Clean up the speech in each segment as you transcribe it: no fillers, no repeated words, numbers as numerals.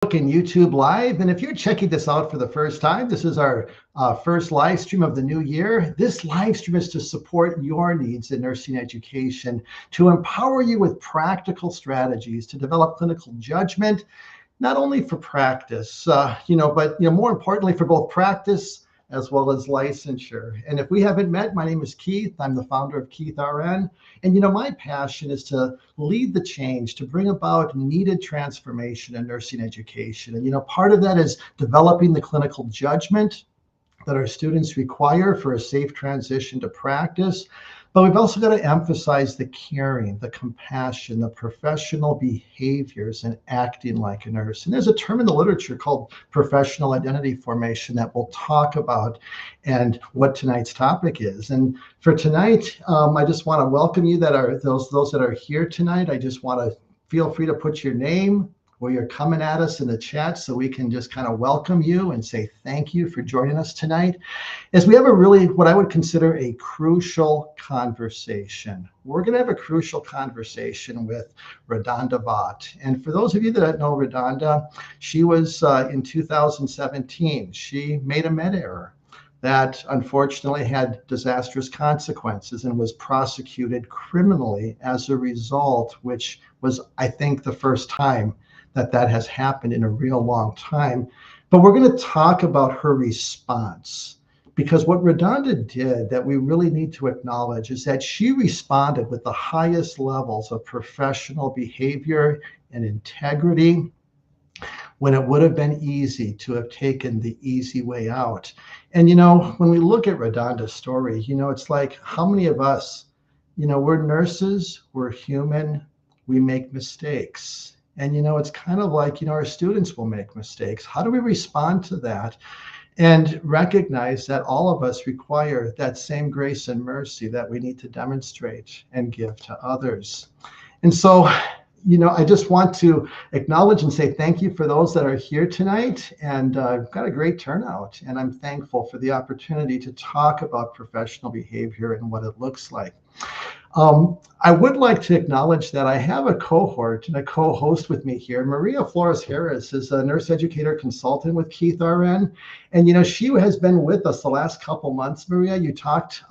And YouTube Live. And if you're checking this out for the first time, this is our first live stream of the new year. This live stream is to support your needs in nursing education, to empower you with practical strategies to develop clinical judgment, not only for practice, but more importantly for both practice as well as licensure. And if we haven't met, my name is Keith. I'm the founder of Keith RN. And my passion is to lead the change, to bring about needed transformation in nursing education. And part of that is developing the clinical judgment that our students require for a safe transition to practice. But we've also got to emphasize the caring, the compassion, the professional behaviors, and acting like a nurse. And there's a term in the literature called professional identity formation that we'll talk about and what tonight's topic is. And for tonight, I just want to welcome you that are those that are here tonight. I just want to feel free to put your name where you're coming at us in the chat so we can just kind of welcome you and say thank you for joining us tonight. As we have a really, what I would consider a crucial conversation. We're going to have a crucial conversation with RaDonda Vaught. And for those of you that know RaDonda, she was in 2017, she made a med error that unfortunately had disastrous consequences and was prosecuted criminally as a result, which was, I think, the first time that has happened in a real long time. But we're going to talk about her response, because what RaDonda did that we really need to acknowledge is that she responded with the highest levels of professional behavior and integrity when it would have been easy to have taken the easy way out. And when we look at RaDonda's story, it's like, how many of us, we're nurses, we're human, we make mistakes. And, it's kind of like, our students will make mistakes. How do we respond to that? And recognize that all of us require that same grace and mercy that we need to demonstrate and give to others. And so, I just want to acknowledge and say thank you for those that are here tonight. And I've got a great turnout. And I'm thankful for the opportunity to talk about professional behavior and what it looks like. I would like to acknowledge that I have a cohort and a co-host with me here. Maria Flores Harris is a nurse educator consultant with Keith RN. And, she has been with us the last couple months. Maria, you talked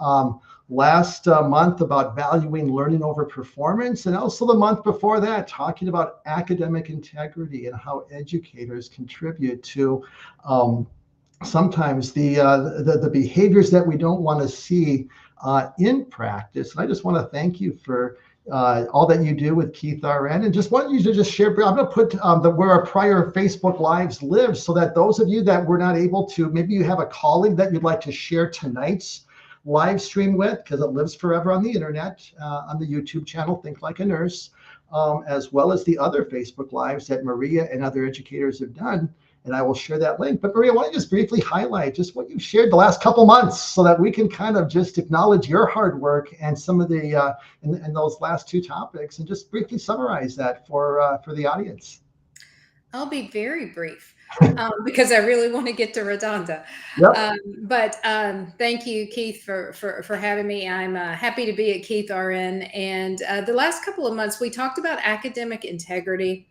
last month about valuing learning over performance, and also the month before that, talking about academic integrity and how educators contribute to sometimes the behaviors that we don't want to see in practice. And I just want to thank you for all that you do with Keith RN, and just want you to just share. I'm going to put where our prior Facebook Lives live, so that those of you that were not able to, maybe you have a colleague that you'd like to share tonight's live stream with, because it lives forever on the internet, on the YouTube channel, Think Like a Nurse, as well as the other Facebook Lives that Maria and other educators have done. And I will share that link. But Maria, why don't you just briefly highlight just what you've shared the last couple months, so that we can kind of just acknowledge your hard work and some of the and those last two topics, and just briefly summarize that for the audience. I'll be very brief because I really want to get to RaDonda. Yep. But thank you, Keith, for having me. I'm happy to be at Keith RN. And the last couple of months, we talked about academic integrity.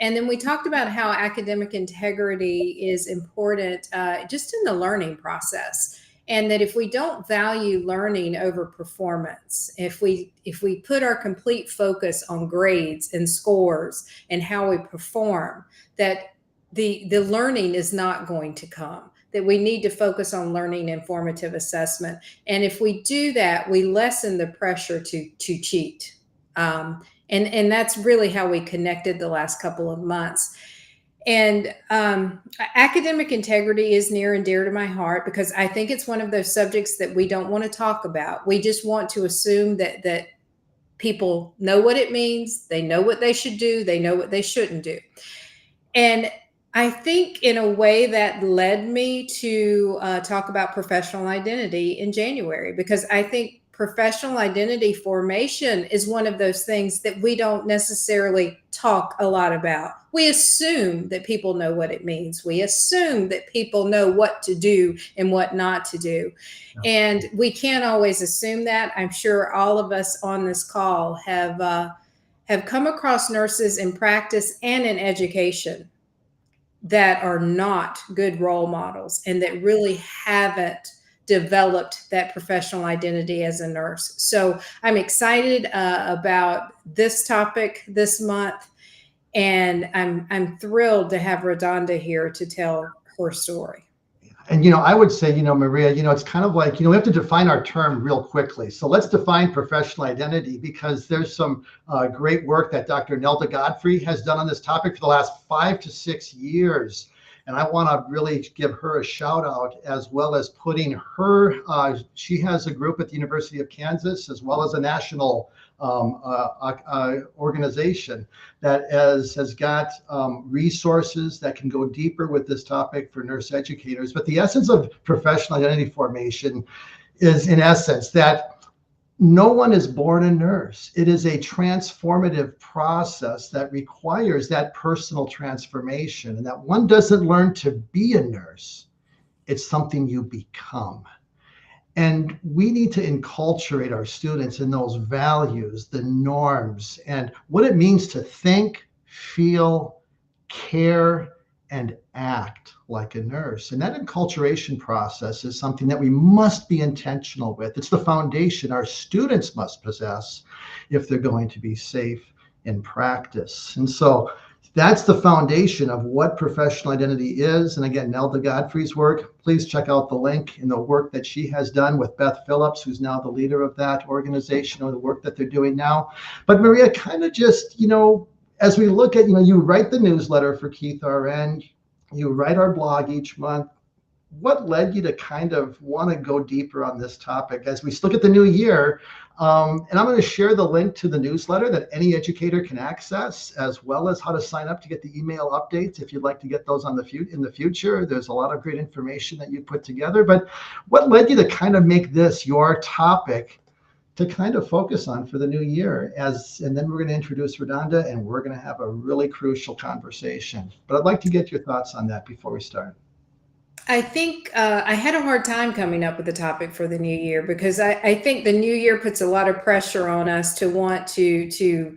And then we talked about how academic integrity is important just in the learning process. And that if we don't value learning over performance, if we put our complete focus on grades and scores and how we perform, that the learning is not going to come. That we need to focus on learning informative assessment. And if we do that, we lessen the pressure to cheat. And that's really how we connected the last couple of months. And academic integrity is near and dear to my heart, because I think it's one of those subjects that we don't want to talk about. We just want to assume that people know what it means. They know what they should do. They know what they shouldn't do. And I think in a way that led me to talk about professional identity in January, because I think professional identity formation is one of those things that we don't necessarily talk a lot about. We assume that people know what it means. We assume that people know what to do and what not to do. And we can't always assume that. I'm sure all of us on this call have come across nurses in practice and in education that are not good role models and that really haven't developed that professional identity as a nurse. So I'm excited about this topic this month, and I'm thrilled to have RaDonda here to tell her story. And, I would say, Maria, it's kind of like, we have to define our term real quickly. So let's define professional identity, because there's some great work that Dr. Nelda Godfrey has done on this topic for the last 5 to 6 years. And I want to really give her a shout out, as well as putting her, she has a group at the University of Kansas, as well as a national organization that has got resources that can go deeper with this topic for nurse educators. But the essence of professional identity formation is, in essence, that no one is born a nurse. It is a transformative process that requires that personal transformation, and that one doesn't learn to be a nurse. It's something you become. And we need to enculturate our students in those values, the norms, and what it means to think, feel, care, and act like a nurse. And that enculturation process is something that we must be intentional with. It's the foundation our students must possess if they're going to be safe in practice. And so that's the foundation of what professional identity is. And again, Nelda Godfrey's work, please check out the link in the work that she has done with Beth Phillips, who's now the leader of that organization, or the work that they're doing now. But Maria, kind of just, as we look at, you write the newsletter for Keith RN, you write our blog each month. What led you to kind of want to go deeper on this topic as we look at the new year? And I'm going to share the link to the newsletter that any educator can access, as well as how to sign up to get the email updates if you'd like to get those in the future. There's a lot of great information that you put together. But what led you to kind of make this your topic to kind of focus on for the new year? And then we're going to introduce RaDonda, and we're going to have a really crucial conversation. But I'd like to get your thoughts on that before we start. I think I had a hard time coming up with a topic for the new year, because I think the new year puts a lot of pressure on us to want to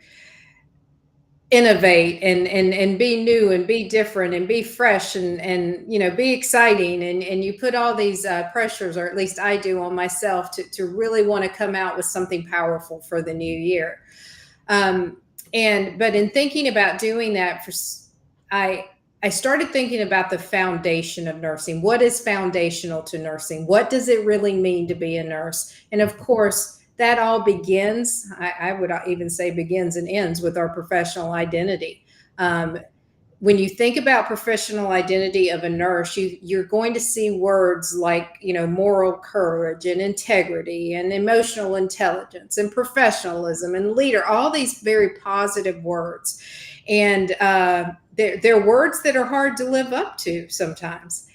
innovate and be new and be different and be fresh and be exciting, and you put all these pressures, or at least I do, on myself to really want to come out with something powerful for the new year. But in thinking about doing that, I started thinking about the foundation of nursing. What is foundational to nursing? What does it really mean to be a nurse? And of course, that all begins, I would even say begins and ends with our professional identity. When you think about professional identity of a nurse, you're going to see words like, moral courage and integrity and emotional intelligence and professionalism and leader, all these very positive words. And they're words that are hard to live up to sometimes.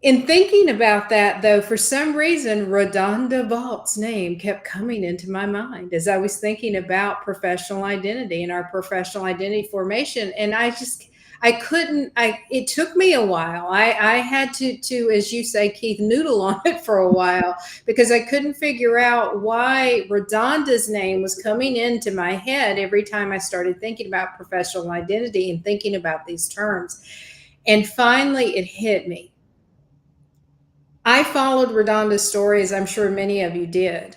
In thinking about that, though, for some reason, RaDonda Vaught's name kept coming into my mind as I was thinking about professional identity and our professional identity formation. And it took me a while. I had to, as you say, Keith, noodle on it for a while, because I couldn't figure out why RaDonda's name was coming into my head every time I started thinking about professional identity and thinking about these terms. And finally, it hit me. I followed RaDonda's story, as I'm sure many of you did.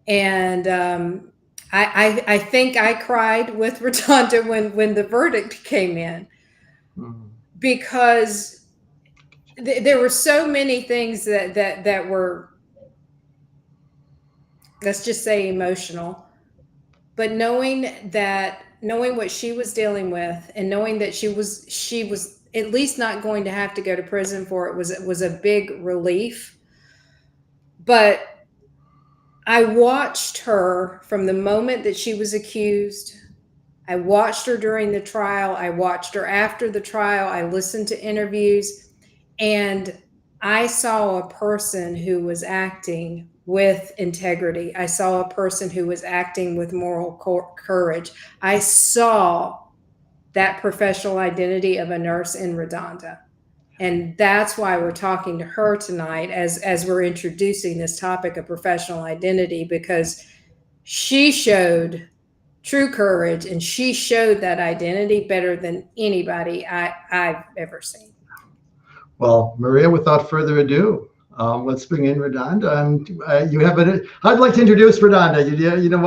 And I think I cried with RaDonda when the verdict came in. Because there were so many things that were, let's just say, emotional. But knowing what she was dealing with, and knowing that she was at least not going to have to go to prison for it, was a big relief. But I watched her from the moment that she was accused. I watched her during the trial. I watched her after the trial. I listened to interviews, and I saw a person who was acting with integrity. I saw a person who was acting with moral courage. I saw that professional identity of a nurse in RaDonda. And that's why we're talking to her tonight as we're introducing this topic of professional identity, because she showed true courage, and she showed that identity better than anybody I've ever seen. Well, Maria, without further ado, let's bring in RaDonda. And you have it. I'd like to introduce RaDonda. You know,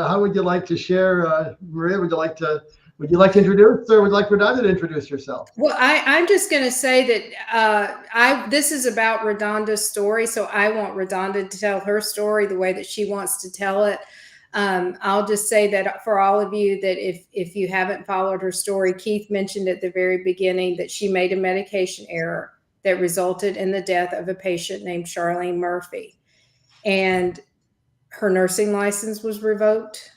how would you like to share, Maria? Would you like to introduce, or would you like RaDonda to introduce yourself? Well, I'm just going to say that this is about RaDonda's story, so I want RaDonda to tell her story the way that she wants to tell it. I'll just say that for all of you, that if you haven't followed her story, Keith mentioned at the very beginning that she made a medication error that resulted in the death of a patient named Charlene Murphy, and her nursing license was revoked.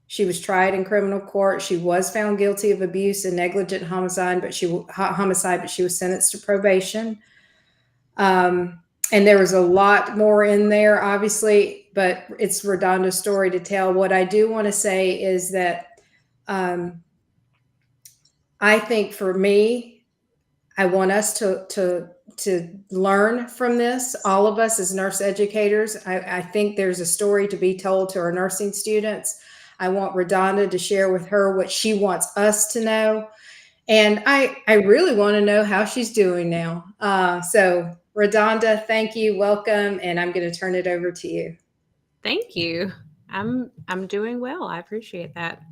She was tried in criminal court. She was found guilty of abuse and negligent homicide, but she was sentenced to probation. And there was a lot more in there, obviously, but it's RaDonda's story to tell. What I do want to say is that I think for me, I want us to learn from this. All of us as nurse educators, I think there's a story to be told to our nursing students. I want RaDonda to share with her what she wants us to know. And I really want to know how she's doing now. So RaDonda, thank you. Welcome. And I'm going to turn it over to you. Thank you. I'm doing well. I appreciate that.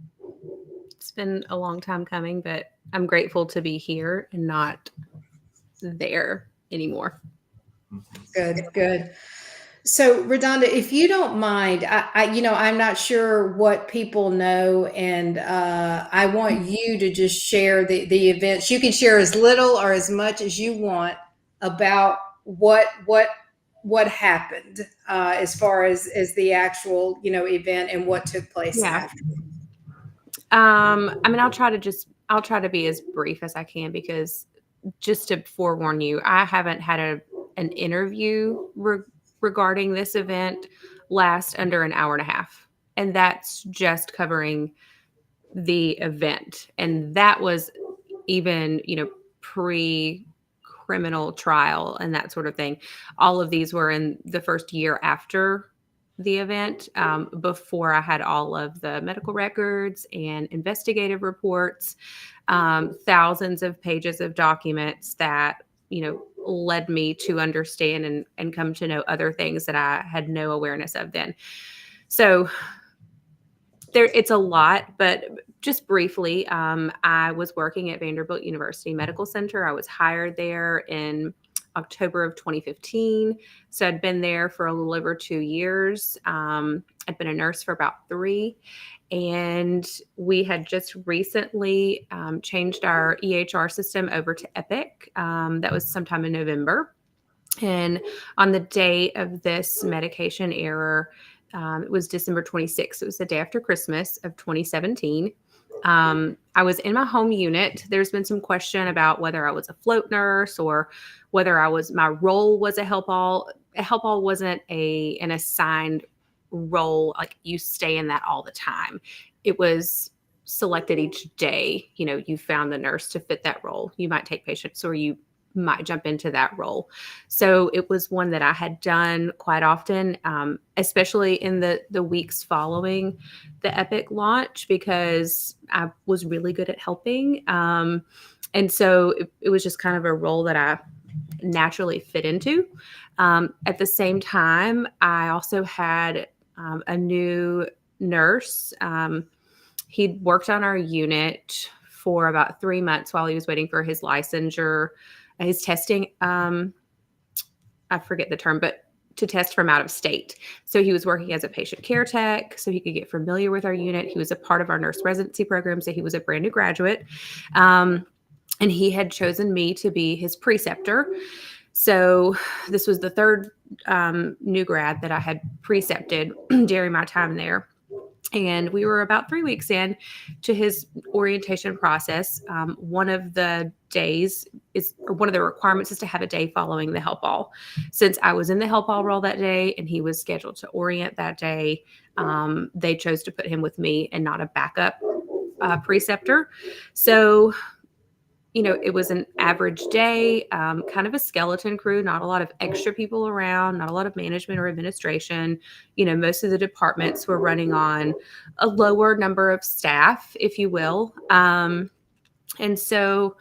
It's been a long time coming, but I'm grateful to be here and not there anymore. Good. So RaDonda, if you don't mind, I'm not sure what people know, and I want you to just share the events. You can share as little or as much as you want about what happened as far as the actual event and what took place. Yeah. I mean, I'll try to be as brief as I can, because just to forewarn you, I haven't had an interview regarding this event last under an hour and a half. And that's just covering the event. And that was even, pre-criminal trial and that sort of thing. All of these were in the first year after the event, before I had all of the medical records and investigative reports, thousands of pages of documents that, led me to understand and come to know other things that I had no awareness of then. So it's a lot, but just briefly, I was working at Vanderbilt University Medical Center. I was hired there in October of 2015. So I'd been there for a little over 2 years. I'd been a nurse for about 3. And we had just recently changed our EHR system over to Epic. That was sometime in November. And on the day of this medication error, it was December 26th. It was the day after Christmas of 2017. I was in my home unit. There's been some question about whether I was a float nurse or whether my role was a help all. A help all wasn't an assigned role, like you stay in that all the time. It was selected each day. You found the nurse to fit that role. You might take patients, or you might jump into that role. So it was one that I had done quite often, especially in the weeks following the Epic launch, because I was really good at helping. And so it was just kind of a role that I naturally fit into. At the same time, I also had a new nurse. He'd worked on our unit for about 3 months while he was waiting for his licensure, his testing. I forget the term, but to test from out of state. So he was working as a patient care tech, so he could get familiar with our unit. He was a part of our nurse residency program, so he was a brand new graduate. And he had chosen me to be his preceptor. So this was the third new grad that I had precepted during my time there. And we were about 3 weeks in to his orientation process. One of the requirements is to have a day following the help all. Since I was in the help all role that day and he was scheduled to orient that day, they chose to put him with me and not a backup preceptor. So, it was an average day, kind of a skeleton crew, not a lot of extra people around, not a lot of management or administration. Most of the departments were running on a lower number of staff, if you will. And so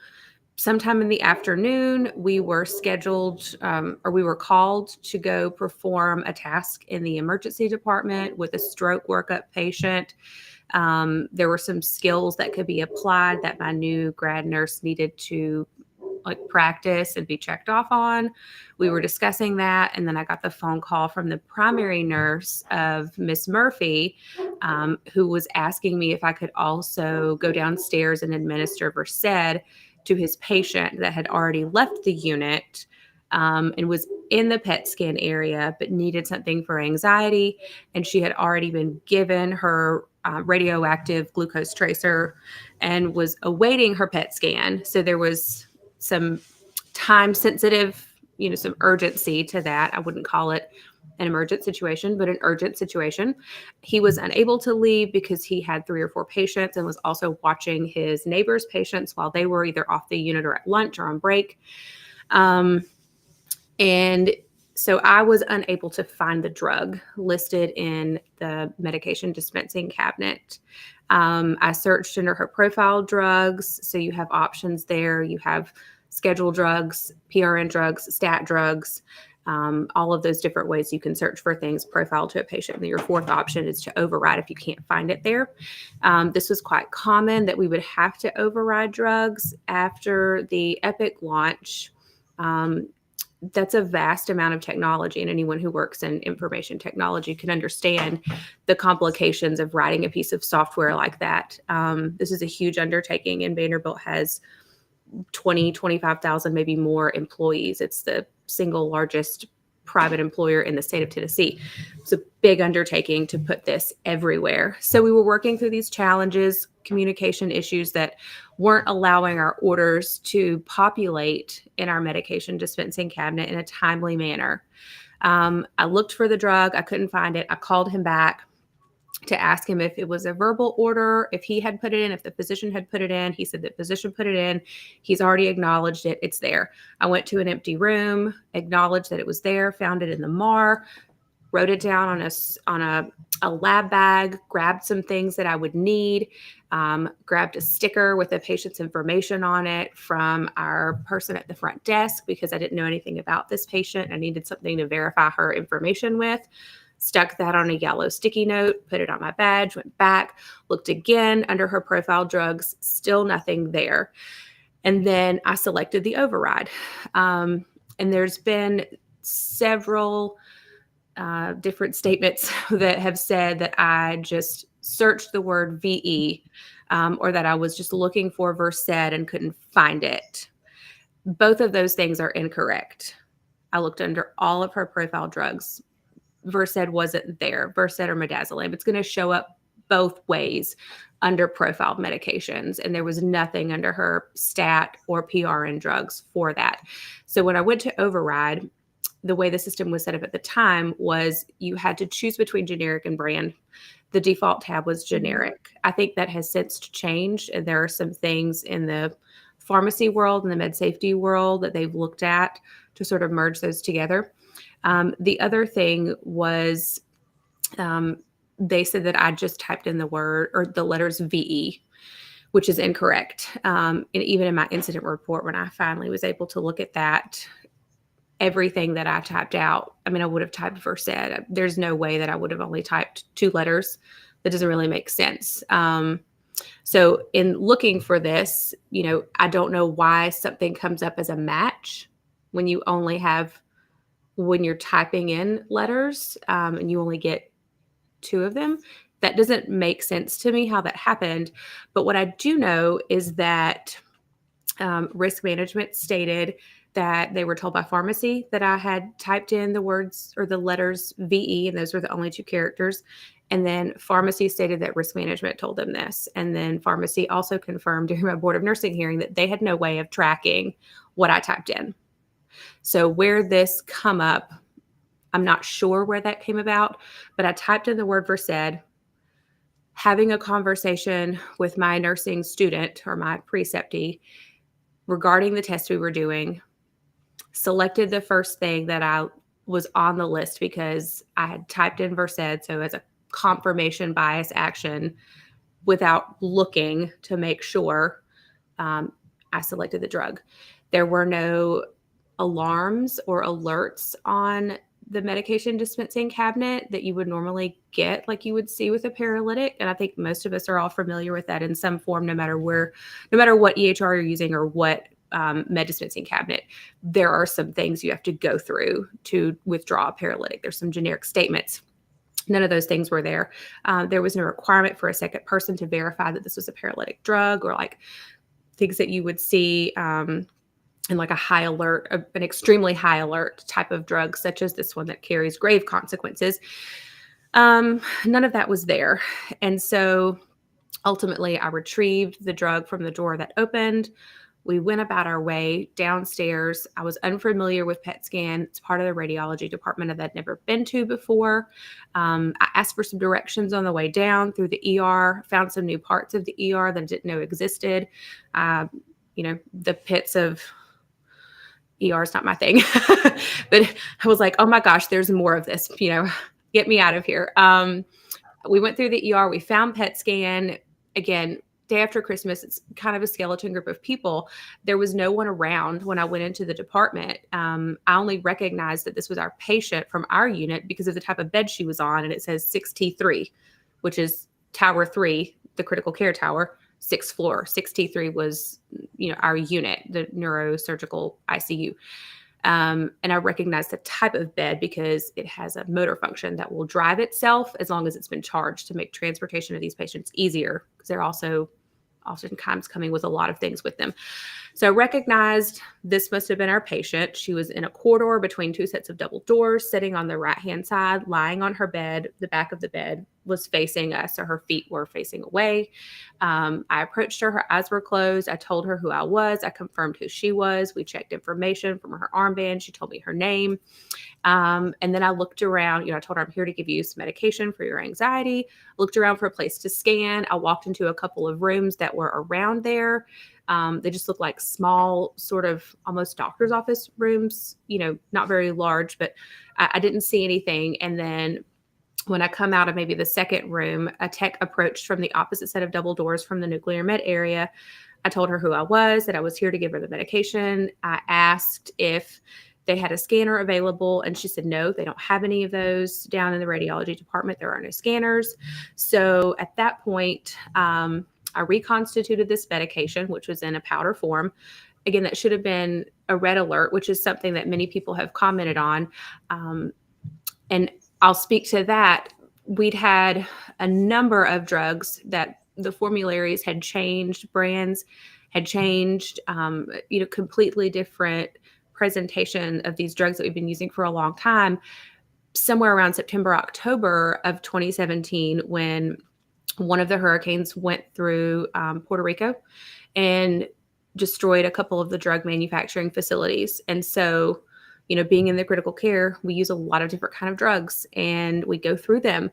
sometime in the afternoon, we were scheduled or we were called to go perform a task in the emergency department with a stroke workup patient. There were some skills that could be applied that my new grad nurse needed to practice and be checked off on. We were discussing that. And then I got the phone call from the primary nurse of Miss Murphy, who was asking me if I could also go downstairs and administer Versed to his patient that had already left the unit and was in the PET scan area, but needed something for anxiety. And she had already been given her radioactive glucose tracer and was awaiting her PET scan. So there was some time sensitive, some urgency to that. I wouldn't call it an emergent situation, but an urgent situation. He was unable to leave because he had 3 or 4 patients and was also watching his neighbors' patients while they were either off the unit or at lunch or on break. And so I was unable to find the drug listed in the medication dispensing cabinet. I searched under her profile drugs. So you have options there. You have scheduled drugs, PRN drugs, stat drugs, all of those different ways you can search for things profile to a patient. And your 4th option is to override if you can't find it there. This was quite common that we would have to override drugs after the Epic launch. That's a vast amount of technology, and anyone who works in information technology can understand the complications of writing a piece of software like that. This is a huge undertaking, and Vanderbilt has 20, 25,000, maybe more employees. It's the single largest private employer in the state of Tennessee. It's a big undertaking to put this everywhere. So we were working through these challenges, communication issues that weren't allowing our orders to populate in our medication dispensing cabinet in a timely manner. I looked for the drug. I couldn't find it. I called him back to ask him if it was a verbal order, if he had put it in, if the physician had put it in. He said the physician put it in. He's already acknowledged it. It's there. I went to an empty room, acknowledged that it was there, found it in the MAR, wrote it down on a lab bag, grabbed some things that I would need, grabbed a sticker with the patient's information on it from our person at the front desk because I didn't know anything about this patient. I needed something to verify her information with. Stuck that on a yellow sticky note, put it on my badge, went back, looked again under her profile drugs, still nothing there. And then I selected the override. And there's been several different statements that have said that I just searched the word VE or that I was just looking for Versed and couldn't find it. Both of those things are incorrect. I looked under all of her profile drugs. Versed wasn't there, Versed or midazolam. It's going to show up both ways under profile medications. And there was nothing under her stat or PRN drugs for that. So when I went to override, the way the system was set up at the time was you had to choose between generic and brand. The default tab was generic. I think that has since changed. And there are some things in the pharmacy world and the med safety world that they've looked at to sort of merge those together. The other thing was they said that I just typed in the word or the letters VE, which is incorrect. And even in my incident report, when I finally was able to look at that, everything that I typed out, I mean, I would have typed Versed. There's no way that I would have only typed 2 letters. That doesn't really make sense. So in looking for this, I don't know why something comes up as a match when you only have when you're typing in letters and you only get 2 of them. That doesn't make sense to me how that happened. But what I do know is that risk management stated that they were told by pharmacy that I had typed in the words or the letters VE, and those were the only 2 characters. And then pharmacy stated that risk management told them this. And then pharmacy also confirmed during my board of nursing hearing that they had no way of tracking what I typed in. So where this come up, I'm not sure where that came about, but I typed in the word Versed, having a conversation with my nursing student or my preceptee, regarding the test we were doing, selected the first thing that I was on the list because I had typed in Versed, so as a confirmation bias action without looking to make sure. I selected the drug. There were no alarms or alerts on the medication dispensing cabinet that you would normally get, like you would see with a paralytic. And I think most of us are all familiar with that in some form, no matter what EHR you're using or what med dispensing cabinet. There are some things you have to go through to withdraw a paralytic. There's some generic statements. None of those things were there. There was no requirement for a second person to verify that this was a paralytic drug, or like things that you would see in like a high alert, an extremely high alert type of drug, such as this one that carries grave consequences. None of that was there. And so ultimately I retrieved the drug from the drawer that opened. We went about our way downstairs. I was unfamiliar with PET scan. It's part of the radiology department that I'd never been to before. I asked for some directions on the way down through the ER, found some new parts of the ER that I didn't know existed. The pits of ER is not my thing, but I was like, oh my gosh, there's more of this, get me out of here. We went through the ER, we found PET scan. Again, day after Christmas, it's kind of a skeleton group of people. There was no one around when I went into the department. I only recognized that this was our patient from our unit because of the type of bed she was on. And it says 6T3, which is Tower 3, the critical care tower, 6th floor. 6T3 was, our unit, the neurosurgical ICU. And I recognized the type of bed because it has a motor function that will drive itself as long as it's been charged to make transportation of these patients easier, because they're also oftentimes coming with a lot of things with them. So I recognized this must have been our patient. She was in a corridor between two sets of double doors, sitting on the right-hand side, lying on her bed. The back of the bed was facing us, so her feet were facing away. I approached her. Her eyes were closed. I told her who I was. I confirmed who she was. We checked information from her armband. She told me her name. And then I looked around. I told her, I'm here to give you some medication for your anxiety. Looked around for a place to scan. I walked into a couple of rooms that were around there. They just look like small, sort of almost doctor's office rooms, not very large, but I didn't see anything. And then when I come out of maybe the second room, a tech approached from the opposite set of double doors from the nuclear med area. I told her who I was, that I was here to give her the medication. I asked if they had a scanner available, and she said, no, they don't have any of those down in the radiology department. There are no scanners. So at that point, I reconstituted this medication, which was in a powder form. Again, that should have been a red alert, which is something that many people have commented on. And I'll speak to that. We'd had a number of drugs that the formularies had changed, brands had changed, completely different presentation of these drugs that we've been using for a long time. Somewhere around September, October of 2017, when one of the hurricanes went through Puerto Rico and destroyed a couple of the drug manufacturing facilities. And so, being in the critical care, we use a lot of different kind of drugs and we go through them.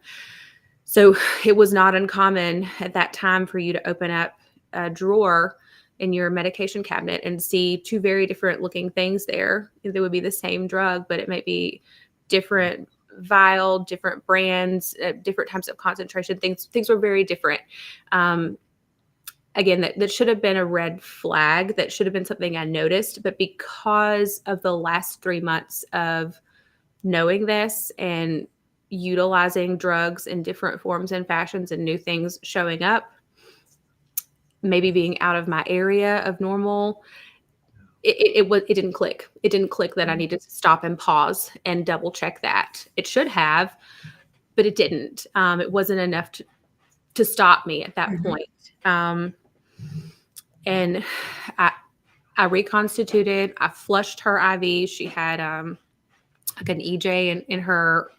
So it was not uncommon at that time for you to open up a drawer in your medication cabinet and see two very different looking things there. They would be the same drug, but it might be different vial, different brands, different types of concentration. Things were very different. Again, that should have been a red flag. That should have been something I noticed. But because of the last 3 months of knowing this and utilizing drugs in different forms and fashions and new things showing up, maybe being out of my area of normal, it didn't click. It didn't click that I needed to stop and pause and double check that. It should have, but it didn't. It wasn't enough to stop me at that point. And I reconstituted. I flushed her IV. She had like an EJ in her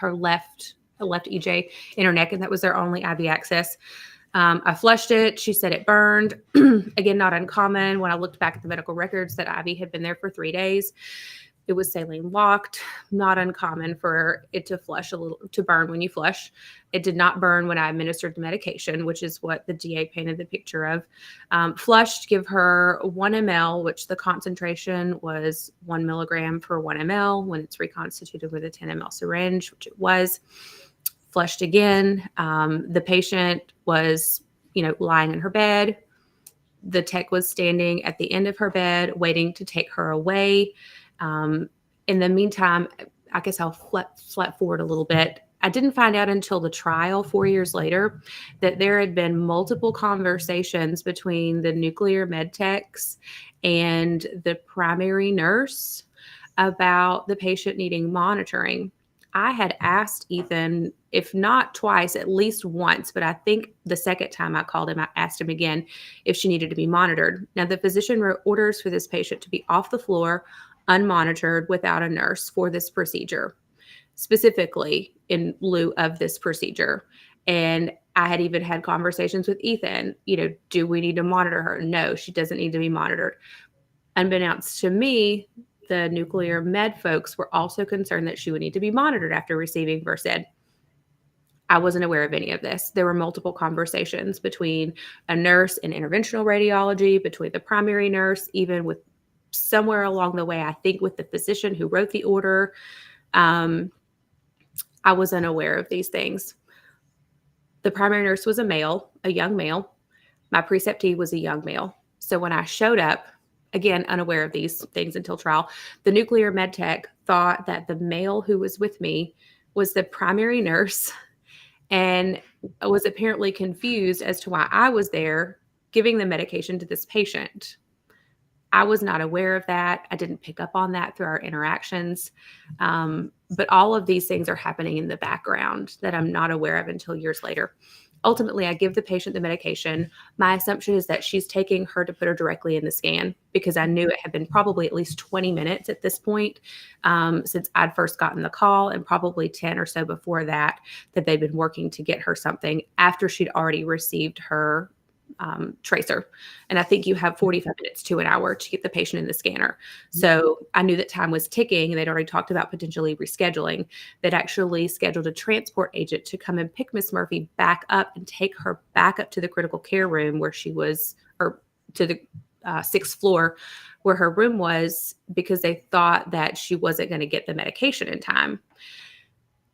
left EJ in her neck, and that was their only IV access. I flushed it. She said it burned. Again, not uncommon. When I looked back at the medical records, that IV had been there for 3 days. It was saline locked, not uncommon for it to burn when you flush. It did not burn when I administered the medication, which is what the DA painted the picture of. Flushed, give her 1 ml, which the concentration was 1 milligram per 1 ml when it's reconstituted with a 10 ml syringe, which it was. Flushed again. The patient was, lying in her bed. The tech was standing at the end of her bed, waiting to take her away. In the meantime, I guess I'll flat forward a little bit. I didn't find out until the trial 4 years later that there had been multiple conversations between the nuclear med techs and the primary nurse about the patient needing monitoring. I had asked Ethan, if not twice, at least once, but I think the second time I called him, I asked him again if she needed to be monitored. Now, the physician wrote orders for this patient to be off the floor, unmonitored, without a nurse for this procedure, specifically in lieu of this procedure. And I had even had conversations with Ethan, do we need to monitor her? No, she doesn't need to be monitored. Unbeknownst to me, the nuclear med folks were also concerned that she would need to be monitored after receiving Versed. I wasn't aware of any of this. There were multiple conversations between a nurse in interventional radiology, between the primary nurse, even with somewhere along the way, I think with the physician who wrote the order. I was unaware of these things. The primary nurse was a young male. My preceptee was a young male. So when I showed up, again, unaware of these things until trial, the nuclear med tech thought that the male who was with me was the primary nurse and was apparently confused as to why I was there giving the medication to this patient. I was not aware of that. I didn't pick up on that through our interactions. But all of these things are happening in the background that I'm not aware of until years later. Ultimately, I give the patient the medication. My assumption is that she's taking her to put her directly in the scan because I knew it had been probably at least 20 minutes at this point since I'd first gotten the call, and probably 10 or so before that they'd been working to get her something after she'd already received her tracer. And I think you have 45 minutes to an hour to get the patient in the scanner. So I knew that time was ticking, and they'd already talked about potentially rescheduling. They'd actually scheduled a transport agent to come and pick Miss Murphy back up and take her back up to the critical care room where she was, or to the 6th floor where her room was, because they thought that she wasn't going to get the medication in time.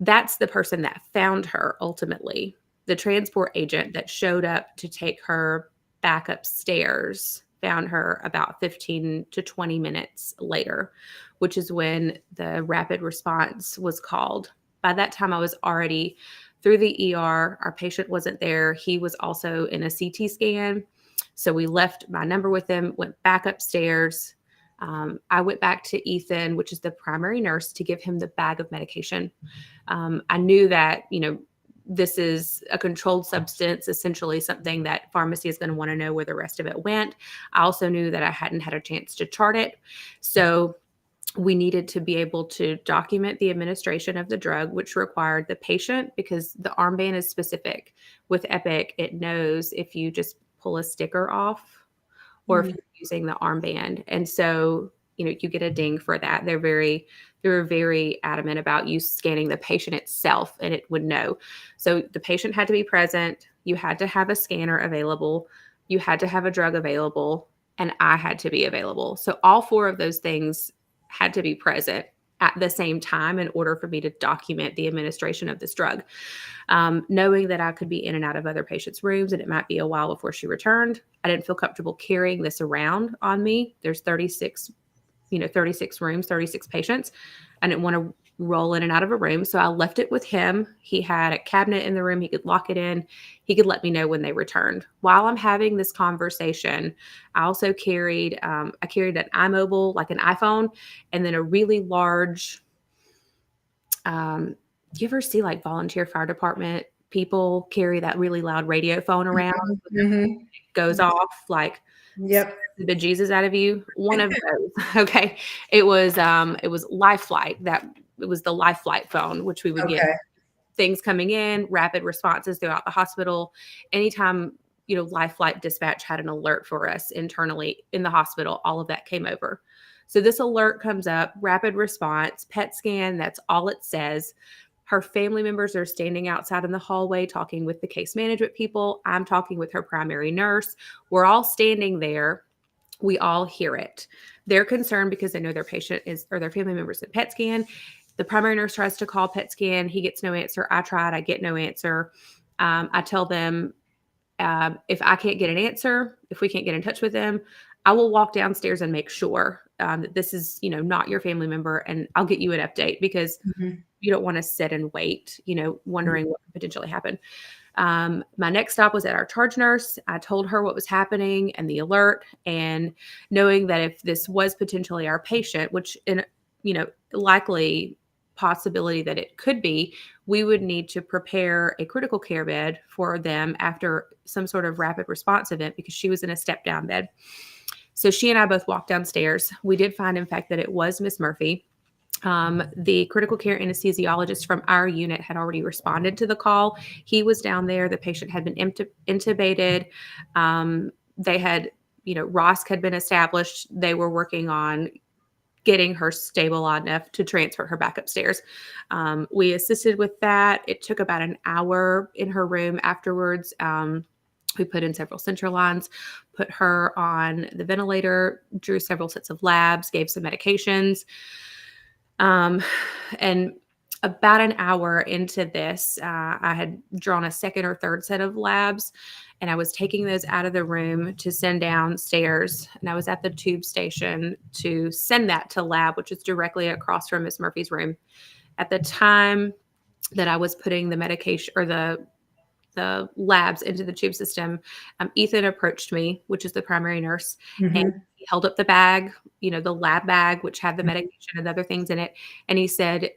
That's the person that found her ultimately. The transport agent that showed up to take her back upstairs found her about 15 to 20 minutes later, which is when the rapid response was called. By that time, I was already through the ER. Our patient wasn't there. He was also in a CT scan. So we left my number with him, went back upstairs. I went back to Ethan, which is the primary nurse, to give him the bag of medication. I knew that, this is a controlled substance, essentially something that pharmacy is going to want to know where the rest of it went. I also knew that I hadn't had a chance to chart it. So we needed to be able to document the administration of the drug, which required the patient, because the armband is specific. With Epic, it knows if you just pull a sticker off or if you're using the armband. And so, you get a ding for that. They were very adamant about you scanning the patient itself, and it would know. So the patient had to be present. You had to have a scanner available. You had to have a drug available, and I had to be available. So all 4 of those things had to be present at the same time in order for me to document the administration of this drug. Knowing that I could be in and out of other patients' rooms and it might be a while before she returned, I didn't feel comfortable carrying this around on me. There's 36 rooms, 36 patients. I didn't want to roll in and out of a room. So I left it with him. He had a cabinet in the room. He could lock it in. He could let me know when they returned. While I'm having this conversation, I also carried an iMobile, like an iPhone, and then a really large, do you ever see like volunteer fire department people carry that really loud radio phone around? It goes off like, yep, the bejesus out of you. One of those. Okay. It was Life Flight. It was the Life Flight phone, which we would get things coming in, rapid responses throughout the hospital. Anytime Life Flight Dispatch had an alert for us internally in the hospital. All of that came over. So this alert comes up, rapid response, PET scan, that's all it says. Her family members are standing outside in the hallway talking with the case management people. I'm talking with her primary nurse. We're all standing there. We all hear it. They're concerned because they know their patient or their family members at PET scan. The primary nurse tries to call PET scan. He gets no answer. I tried. I get no answer. I tell them, if I can't get an answer, if we can't get in touch with them, I will walk downstairs and make sure that this is, not your family member, and I'll get you an update, because you don't want to sit and wait, wondering what could potentially happen. My next stop was at our charge nurse. I told her what was happening and the alert, and knowing that if this was potentially our patient, which likely possibility that it could be, we would need to prepare a critical care bed for them after some sort of rapid response event, because she was in a step down bed. So she and I both walked downstairs. We did find, in fact, that it was Miss Murphy. The critical care anesthesiologist from our unit had already responded to the call. He was down there. The patient had been intubated. They had, ROSC had been established. They were working on getting her stable enough to transfer her back upstairs. We assisted with that. It took about an hour in her room afterwards. We put in several central lines, put her on the ventilator, drew several sets of labs, gave some medications. And about an hour into this, I had drawn a second or third set of labs, and I was taking those out of the room to send downstairs. And I was at the tube station to send that to lab, which is directly across from Miss Murphy's room. At the time that I was putting the medication or the labs into the tube system, Ethan approached me, which is the primary nurse, and he held up the bag, the lab bag, which had the medication and other things in it. And he said,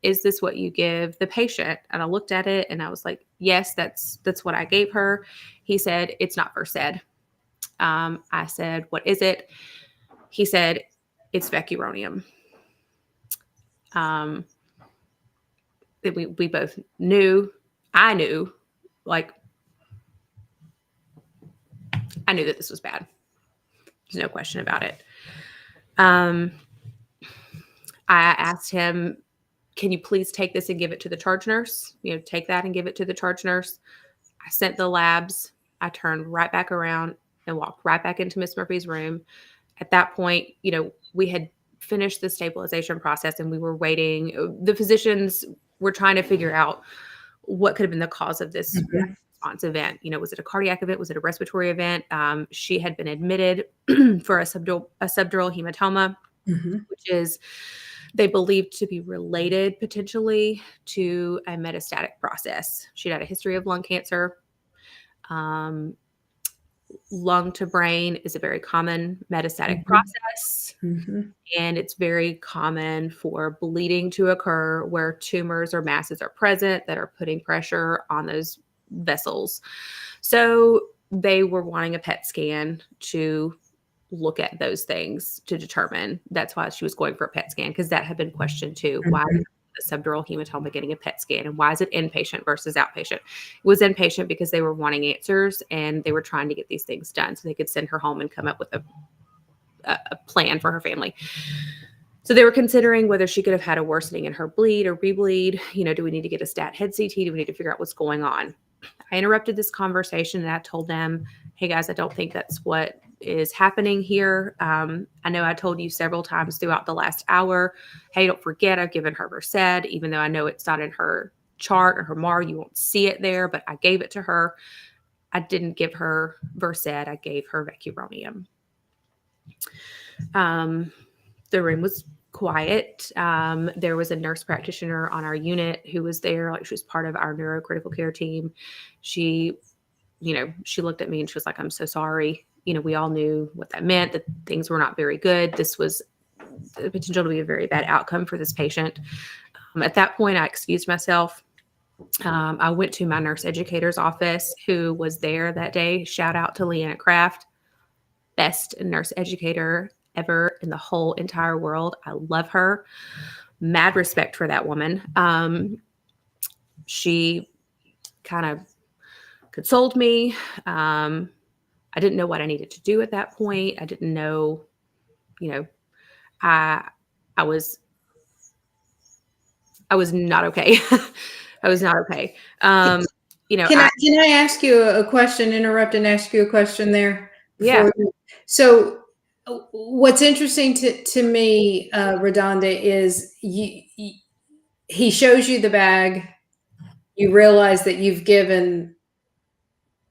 is this what you give the patient? And I looked at it and I was like, yes, that's what I gave her. He said, it's not Versed. I said, what is it? He said, it's vecuronium. We both knew, I knew that this was bad. There's no question about it. I asked him, can you please take this and give it to the charge nurse? Take that and give it to the charge nurse. I sent the labs. I turned right back around and walked right back into Miss Murphy's room. At that point, we had finished the stabilization process and we were waiting. The physicians were trying to figure out what could have been the cause of this response event. Was it a cardiac event? Was it a respiratory event? She had been admitted for a subdural hematoma, which is they believed to be related potentially to a metastatic process. She'd had a history of lung cancer. Lung to brain is a very common metastatic process. And it's very common for bleeding to occur where tumors or masses are present that are putting pressure on those vessels. So they were wanting a PET scan to look at those things to determine. That's why she was going for a PET scan, because that had been questioned too. Why is the subdural hematoma getting a PET scan, and why is it inpatient versus outpatient? It was inpatient because they were wanting answers and they were trying to get these things done so they could send her home and come up with a plan for her family. So they were considering whether she could have had a worsening in her bleed or rebleed. Do we need to get a stat head CT? Do we need to figure out what's going on? I interrupted this conversation and I told them, hey guys, I don't think that's what is happening here. I know I told you several times throughout the last hour, hey, don't forget I've given her Versed, even though I know it's not in her chart or her MAR, you won't see it there, but I gave it to her. I didn't give her Versed, I gave her vecuronium. The room was quiet. There was a nurse practitioner on our unit who was there. She was part of our neurocritical care team. She looked at me and she was like, I'm so sorry. We all knew what that meant, that things were not very good. This was the potential to be a very bad outcome for this patient. At that point, I excused myself. I went to my nurse educator's office who was there that day. Shout out to Leanna Kraft, best nurse educator ever in the whole entire world. I love her. Mad respect for that woman. She kind of consoled me. I didn't know what I needed to do at that point. I didn't know, you know, I was not okay. I was not okay. Can I ask you a question, interrupt and ask you a question there? Yeah. So what's interesting to me, RaDonda, is he shows you the bag. You realize that you've given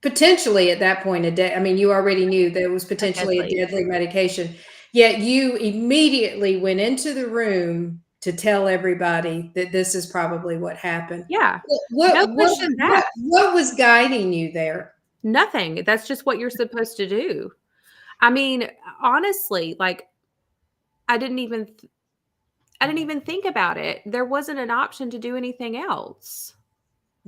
potentially at that point you already knew there was potentially a deadly medication. Yet you immediately went into the room to tell everybody that this is probably what happened. Yeah. What was guiding you there? Nothing. That's just what you're supposed to do. I mean, honestly, like I didn't even think about it. There wasn't an option to do anything else.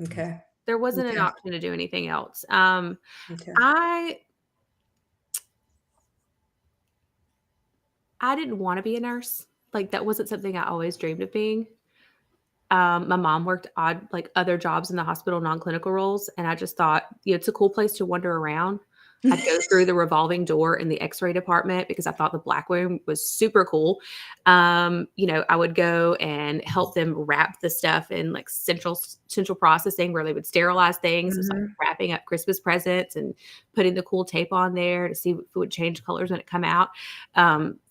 Okay. There wasn't an option to do anything else. Okay. I didn't want to be a nurse. Like that wasn't something I always dreamed of being. My mom worked other jobs in the hospital, non-clinical roles. And I just thought, it's a cool place to wander around. I'd go through the revolving door in the x-ray department because I thought the black room was super cool. I would go and help them wrap the stuff in like central processing where they would sterilize things. It was like wrapping up Christmas presents and putting the cool tape on there to see if it would change colors when it come out.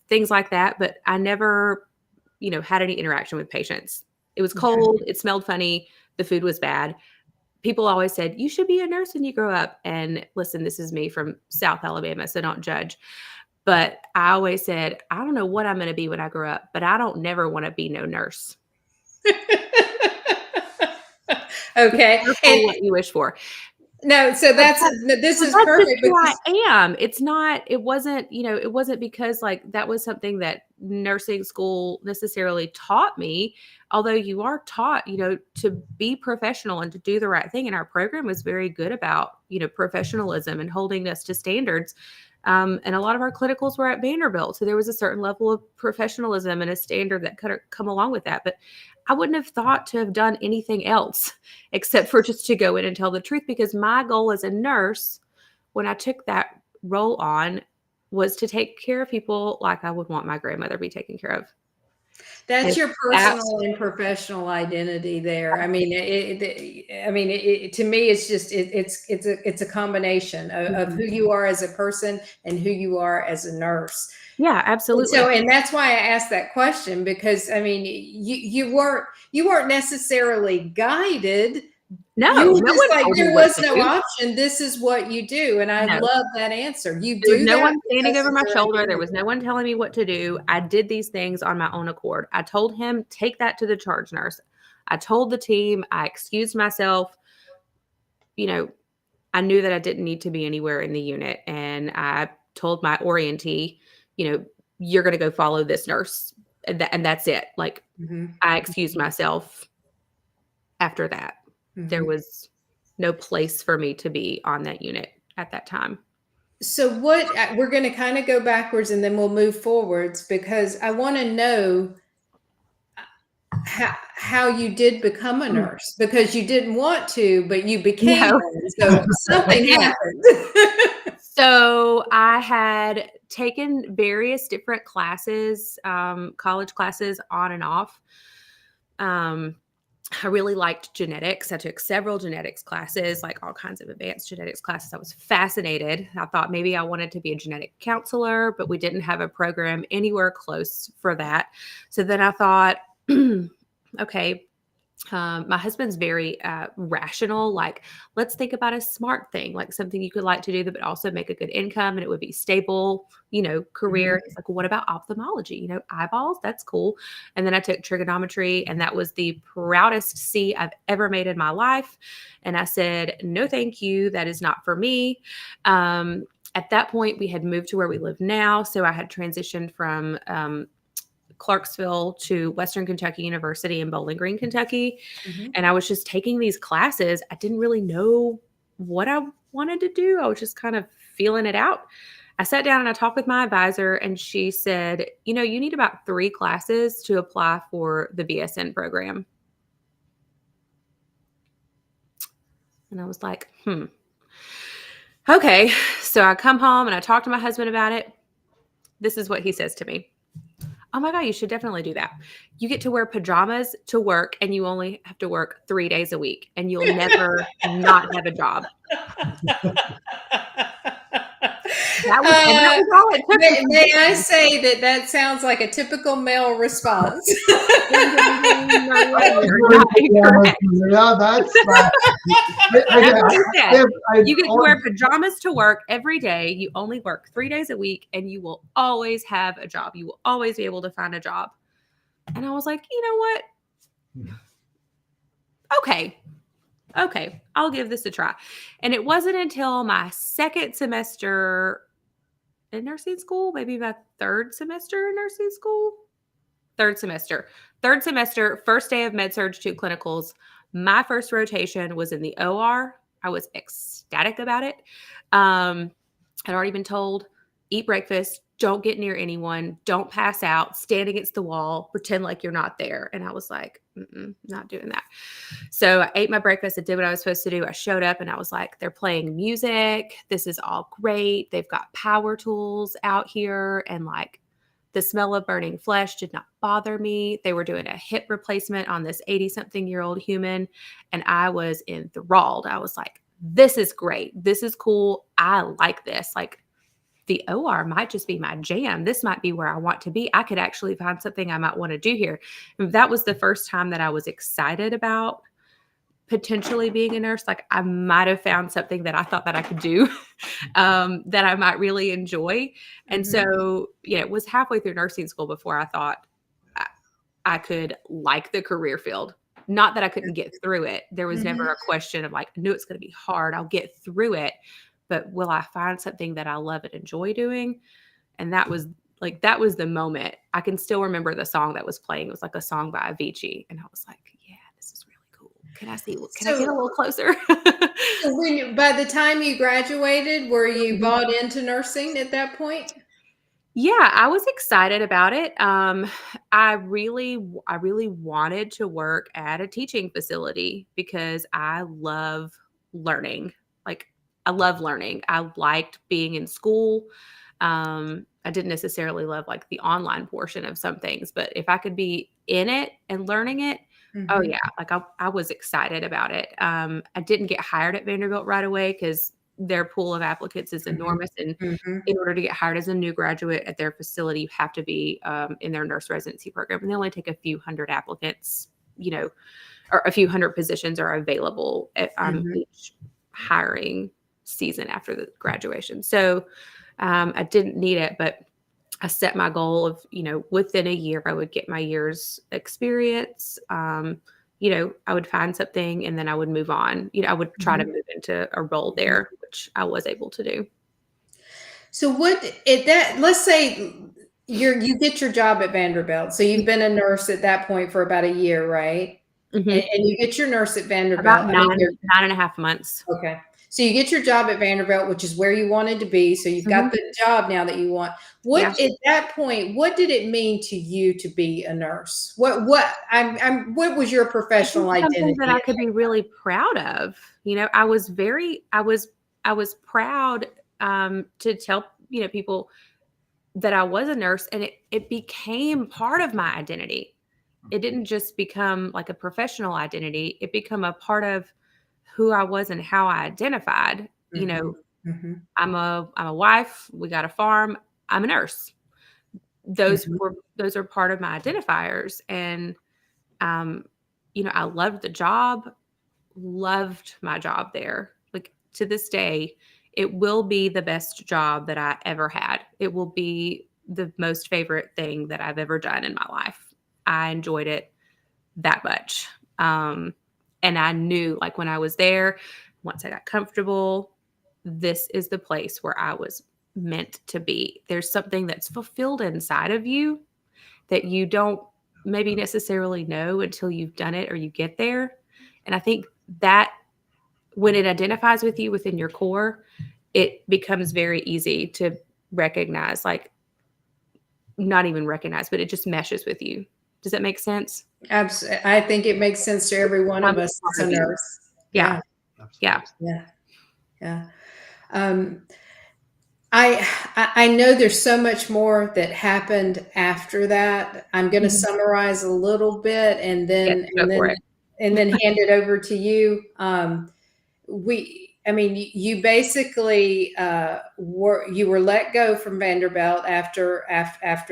Things like that. But I never, had any interaction with patients. It was cold. It smelled funny. The food was bad. People always said, you should be a nurse when you grow up. And listen, this is me from South Alabama, so don't judge. But I always said, I don't know what I'm going to be when I grow up, but I don't never want to be no nurse. Okay. And what you wish for. No, so this is perfect. Who I am. It wasn't because like that was something that nursing school necessarily taught me, although you are taught, to be professional and to do the right thing. And our program was very good about, professionalism and holding us to standards. And a lot of our clinicals were at Vanderbilt. So there was a certain level of professionalism and a standard that could come along with that. But I wouldn't have thought to have done anything else except for just to go in and tell the truth, because my goal as a nurse, when I took that role on, was to take care of people like I would want my grandmother to be taken care of. That's your personal and professional identity there. I mean, to me, it's just it's a combination of who you are as a person and who you are as a nurse. Yeah, absolutely. And that's why I asked that question, because I mean, you weren't necessarily guided. No, you were just like, there was no option. This is what you do. And I love that answer. There was no one standing over my shoulder. There was no one telling me what to do. I did these things on my own accord. I told him, take that to the charge nurse. I told the team, I excused myself. I knew that I didn't need to be anywhere in the unit. And I told my orientee, you're going to go follow this nurse. And that's it. Like, I excused myself after that. There was no place for me to be on that unit at that time. So we're going to kind of go backwards and then we'll move forwards, because I want to know how you did become a nurse, because you didn't want to, but you became one. So something happened. So I had taken various different classes, college classes on and off. I really liked genetics. I took several genetics classes, like all kinds of advanced genetics classes. I was fascinated. I thought maybe I wanted to be a genetic counselor, but we didn't have a program anywhere close for that. So then I thought, okay, my husband's very rational. Like, let's think about a smart thing, like something you could like to do that would also make a good income and it would be stable, career. It's like, well, what about ophthalmology? Eyeballs, that's cool. And then I took trigonometry, and that was the proudest C I've ever made in my life. And I said, no, thank you. That is not for me. At that point, we had moved to where we live now. So I had transitioned from Clarksville to Western Kentucky University in Bowling Green, Kentucky. And I was just taking these classes. I didn't really know what I wanted to do. I was just kind of feeling it out. I sat down and I talked with my advisor, and she said, you need about 3 classes to apply for the BSN program. And I was like, Okay. So I come home and I talk to my husband about it. This is what he says to me. Oh my God, you should definitely do that. You get to wear pajamas to work and you only have to work 3 days a week and you'll never not have a job. That was all it took. May I say that sounds like a typical male response? Yeah, that's you get to wear pajamas to work every day. You only work 3 days a week and you will always have a job. You will always be able to find a job. And I was like, you know what? Okay, I'll give this a try. And it wasn't until my second semester in nursing school, maybe my third semester in nursing school. Third semester, first day of med-surg 2 clinicals. My first rotation was in the OR. I was ecstatic about it. I'd already been told, eat breakfast, don't get near anyone, don't pass out, stand against the wall, pretend like you're not there. And I was like, not doing that. So I ate my breakfast. I did what I was supposed to do. I showed up and I was like, they're playing music. This is all great. They've got power tools out here. And like the smell of burning flesh did not bother me. They were doing a hip replacement on this 80-something-year-old human. And I was enthralled. I was like, this is great. This is cool. I like this. Like, the OR might just be my jam. This might be where I want to be. I could actually find something I might want to do here. And that was the first time that I was excited about potentially being a nurse. Like I might have found something that I thought that I could do that I might really enjoy. And so, it was halfway through nursing school before I thought I could like the career field. Not that I couldn't get through it. There was never a question of like, I knew it's going to be hard. I'll get through it. But will I find something that I love and enjoy doing? And that was the moment. I can still remember the song that was playing. It was like a song by Avicii. And I was like, yeah, this is really cool. Can I get a little closer? So by the time you graduated, were you bought into nursing at that point? Yeah, I was excited about it. I really wanted to work at a teaching facility because I love learning. I love learning. I liked being in school. I didn't necessarily love like the online portion of some things, but if I could be in it and learning it, oh yeah, like I was excited about it. I didn't get hired at Vanderbilt right away because their pool of applicants is enormous. And in order to get hired as a new graduate at their facility, you have to be in their nurse residency program. And they only take a few hundred applicants, or a few hundred positions are available at each hiring season after the graduation. So I didn't need it, but I set my goal of, within a year, I would get my year's experience. I would find something and then I would move on. I would try to move into a role there, which I was able to do. So let's say you get your job at Vanderbilt. So you've been a nurse at that point for about a year, right? And you get your nurse at Vanderbilt. About 9.5 months. Okay. So you get your job at Vanderbilt, which is where you wanted to be. So you've got the job now that you want. At that point, what did it mean to you to be a nurse? What was your professional identity? Something that I could be really proud of. I was proud to tell people that I was a nurse, and it became part of my identity. It didn't just become like a professional identity. It became a part of who I was and how I identified. I'm a wife. We got a farm. I'm a nurse. Those are part of my identifiers. And, I loved the job, loved my job there. Like to this day, it will be the best job that I ever had. It will be the most favorite thing that I've ever done in my life. I enjoyed it that much. And I knew, like, when I was there, once I got comfortable, this is the place where I was meant to be. There's something that's fulfilled inside of you that you don't maybe necessarily know until you've done it or you get there. And I think that when it identifies with you within your core, it becomes very easy to recognize, like, not even recognize, but it just meshes with you. Does that make sense? Absolutely. I think it makes sense to every one of us as a nurse. Yeah. Um, I know there's so much more that happened after that. I'm going to Mhm. summarize a little bit and Yes, then go for it. hand it over to you. I mean, you basically were let go from Vanderbilt after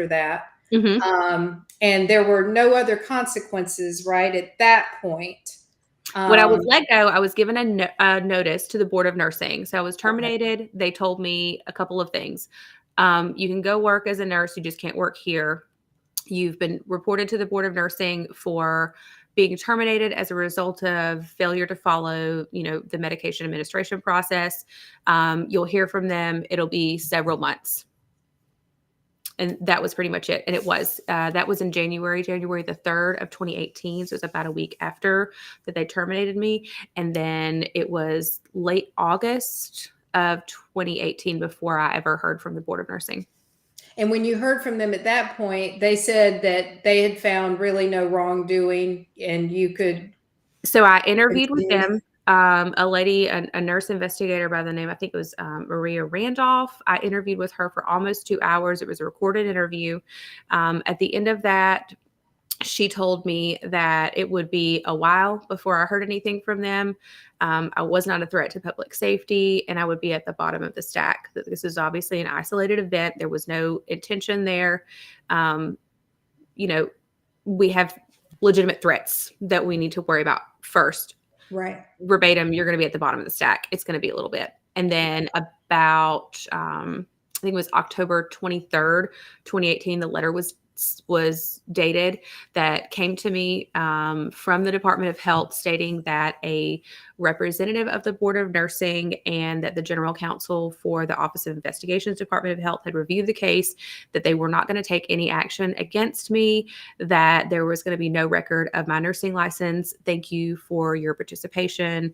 that, Mhm. and there were no other consequences, right, at that point. When I was Um, let go, I was given a notice to the Board of Nursing. So I was okay, terminated. They told me a couple of things. You can go work as a nurse, you just can't work here. You've been reported to the Board of Nursing for being terminated as a result of failure to follow, the medication administration process. You'll hear from them. It'll be several months. And that was pretty much it. And that was in January the 3rd of 2018. So it was about a week after that they terminated me. And then it was late August of 2018 before I ever heard from the Board of Nursing. and when you heard from them at that point, they said that they had found really no wrongdoing, and you could So I interviewed with continue. them. A lady, a nurse investigator by the name, I think it was Maria Randolph. I interviewed with her for almost 2 hours. It was a recorded interview. At the end of that, she told me that it would be a while before I heard anything from them. I was not a threat to public safety, and I would be at the bottom of the stack. This is obviously an isolated event. There was no intention there. Um, you know, we have legitimate threats that we need to worry about first. Right. Verbatim, you're going to be at the bottom of the stack. It's going to be a little bit. And then about, I think it was October 23rd, 2018, the letter was dated that came to me from the Department of Health stating that a representative of the Board of Nursing and that the general counsel for the Office of Investigations Department of Health had reviewed the case, that they were not going to take any action against me, that there was going to be no record of my nursing license. Thank you for your participation.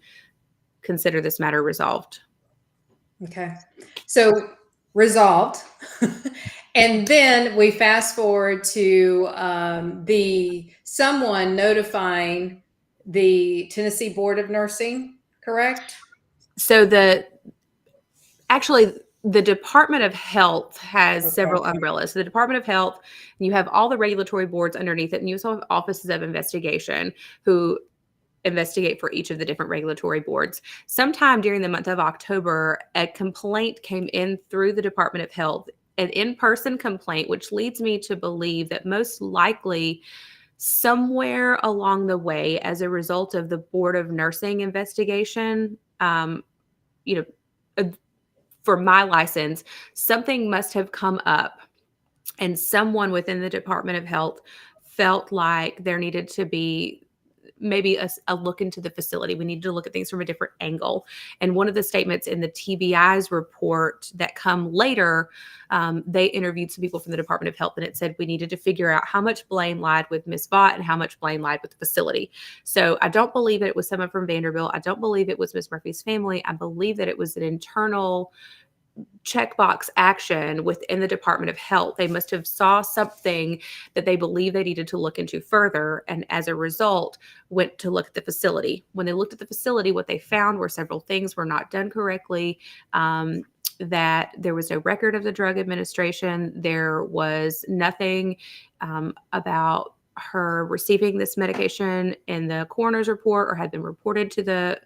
Consider this matter resolved. Okay. So resolved. And then we fast forward to the someone notifying the Tennessee Board of Nursing, correct? So actually the Department of Health has Okay. several umbrellas. So the Department of Health, you have all the regulatory boards underneath it, and you also have offices of investigation who investigate for each of the different regulatory boards. Sometime during the month of October, a complaint came in through the Department of Health, an in-person complaint, which leads me to believe that most likely somewhere along the way, as a result of the Board of Nursing investigation, you know, for my license, something must have come up, and someone within the Department of Health felt like there needed to be maybe a look into the facility. We needed to look at things from a different angle. And one of the statements in the TBI's report that come later, they interviewed some people from the Department of Health, and it said we needed to figure out how much blame lied with Ms. Vaught and how much blame lied with the facility. So I don't believe that it was someone from Vanderbilt. I don't believe it was Ms. Murphy's family. I believe that it was an internal checkbox action within the Department of Health. They must have saw something that they believe they needed to look into further, and as a result went to look at the facility. When they looked at the facility, what they found were several things were not done correctly. That there was no record of the drug administration. There was nothing about her receiving this medication in the coroner's report or had been reported to the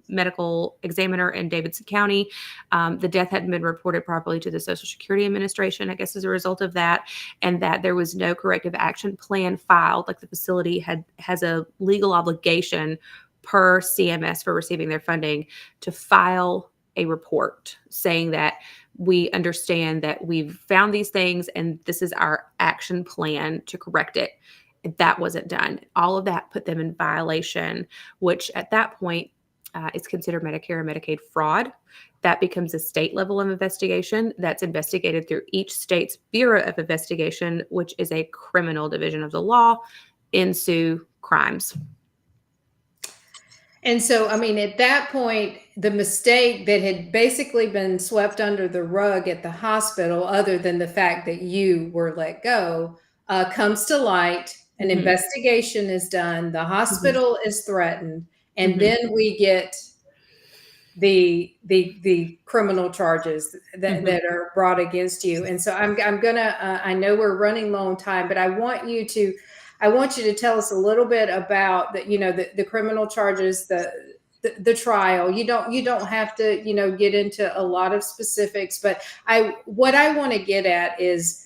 medical examiner in Davidson County. The death hadn't been reported properly to the Social Security Administration, I guess, as a result of that, and that there was no corrective action plan filed. Like the facility has a legal obligation per CMS for receiving their funding to file a report saying that we understand that we've found these things and this is our action plan to correct it. That wasn't done. All of that put them in violation, which at that point is considered Medicare and Medicaid fraud. That becomes a state level of investigation that's investigated through each state's Bureau of Investigation, which is a criminal division of the law, ensue crimes. And so, I mean, at that point, the mistake that had basically been swept under the rug at the hospital, other than the fact that you were let go, comes to light. An Mm-hmm. investigation is done. The Mm-hmm. hospital is threatened. And Mm-hmm. then we get the criminal charges that, Mhm. that are brought against you. And so I'm gonna I know we're running low on time, but I want you to tell us a little bit about the criminal charges, the trial. You don't have to get into a lot of specifics, but what I want to get at is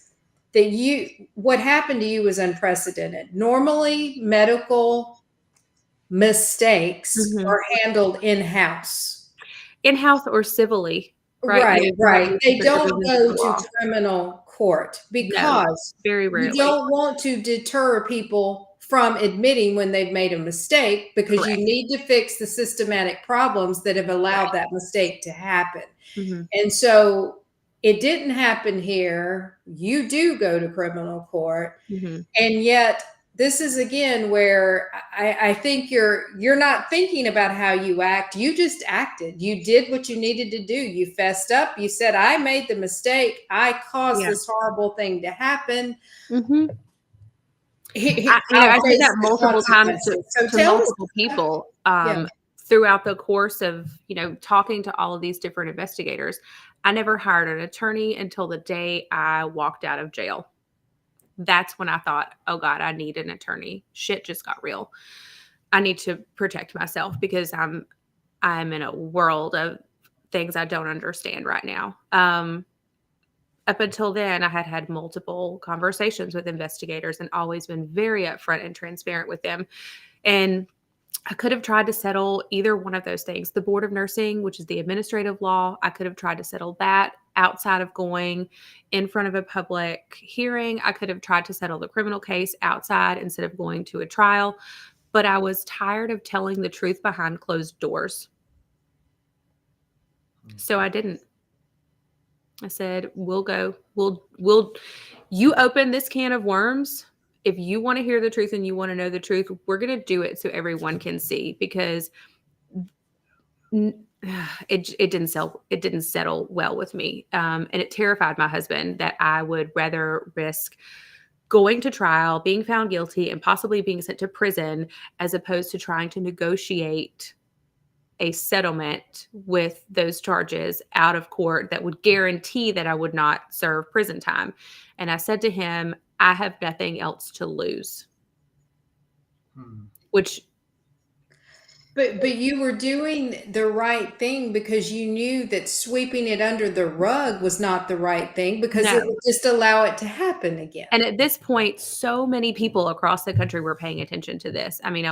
that what happened to you was unprecedented. Normally, medical mistakes Mhm. are handled in-house. In-house or civilly, right? Right, You have right. these They different don't divisions of go the to law. criminal court No, because very you rarely. don't want to deter people from admitting when they've made a mistake, because you Correct. need to fix the systematic problems that have allowed Right. that mistake to happen. Mhm. And so it didn't happen here. You do go to criminal court. Mhm. And yet this is again where I think you're not thinking about how you act. You just acted. You did what you needed to do. You fessed up. You said, I made the mistake. I caused Yeah. this horrible thing to happen. Mhm. I'll I did face that the multiple times consequences. So to tell us. multiple people, Yeah. throughout the course of, talking to all of these different investigators. I never hired an attorney until the day I walked out of jail. That's when I thought, "Oh god, I need an attorney. Shit just got real. I need to protect myself because I'm in a world of things I don't understand right now." Up until then, I had had multiple conversations with investigators and always been very upfront and transparent with them. And I could have tried to settle either one of those things. The Board of Nursing, which is the administrative law, I could have tried to settle that outside of going in front of a public hearing. I could have tried to settle the criminal case outside instead of going to a trial. But I was tired of telling the truth behind closed doors. So I didn't. I said, "We'll go. You open this can of worms. If you want to hear the truth and you want to know the truth, we're going to do it so everyone can see, because n- it didn't settle well with me. And it terrified my husband that I would rather risk going to trial, being found guilty, and possibly being sent to prison, as opposed to trying to negotiate a settlement with those charges out of court that would guarantee that I would not serve prison time." And I said to him, "I have nothing else to lose," which But you were doing the right thing because you knew that sweeping it under the rug was not the right thing, because it no. would just allow it to happen again. And at this point, so many people across the country were paying attention to this. I mean,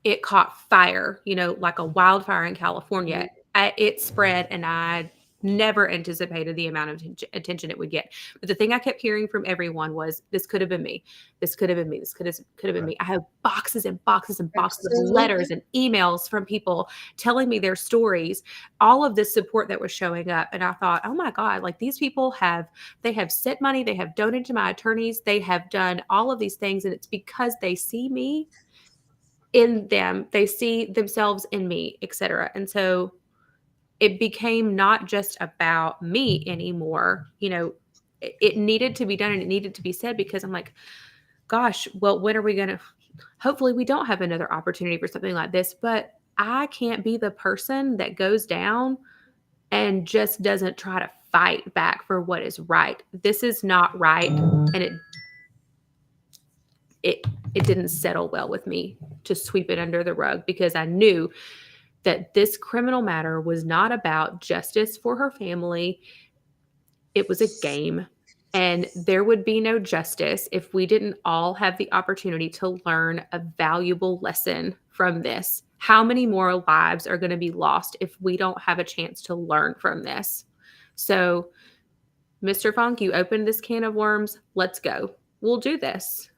it caught fire, like a wildfire in California. It spread, and I never anticipated the amount of attention it would get. But the thing I kept hearing from everyone was, "This could have been me. This could have been me. This could have been me." I have boxes and boxes and boxes of letters Absolutely. and emails from people telling me their stories, all of this support that was showing up. And I thought, "Oh my God, like these people they have sent money, they have donated to my attorneys, they have done all of these things. And it's because they see me in them, they see themselves in me, etc." And so it became not just about me anymore. It needed to be done and it needed to be said, because I'm like, gosh, well, when are we going to, hopefully we don't have another opportunity for something like this, but I can't be the person that goes down and just doesn't try to fight back for what is right. This is not right. And it didn't settle well with me to sweep it under the rug, because I knew that this criminal matter was not about justice for her family. It was a game, and there would be no justice if we didn't all have the opportunity to learn a valuable lesson from this. How many more lives are going to be lost if we don't have a chance to learn from this? So, Mr. Funk, you opened this can of worms. Let's go. We'll do this.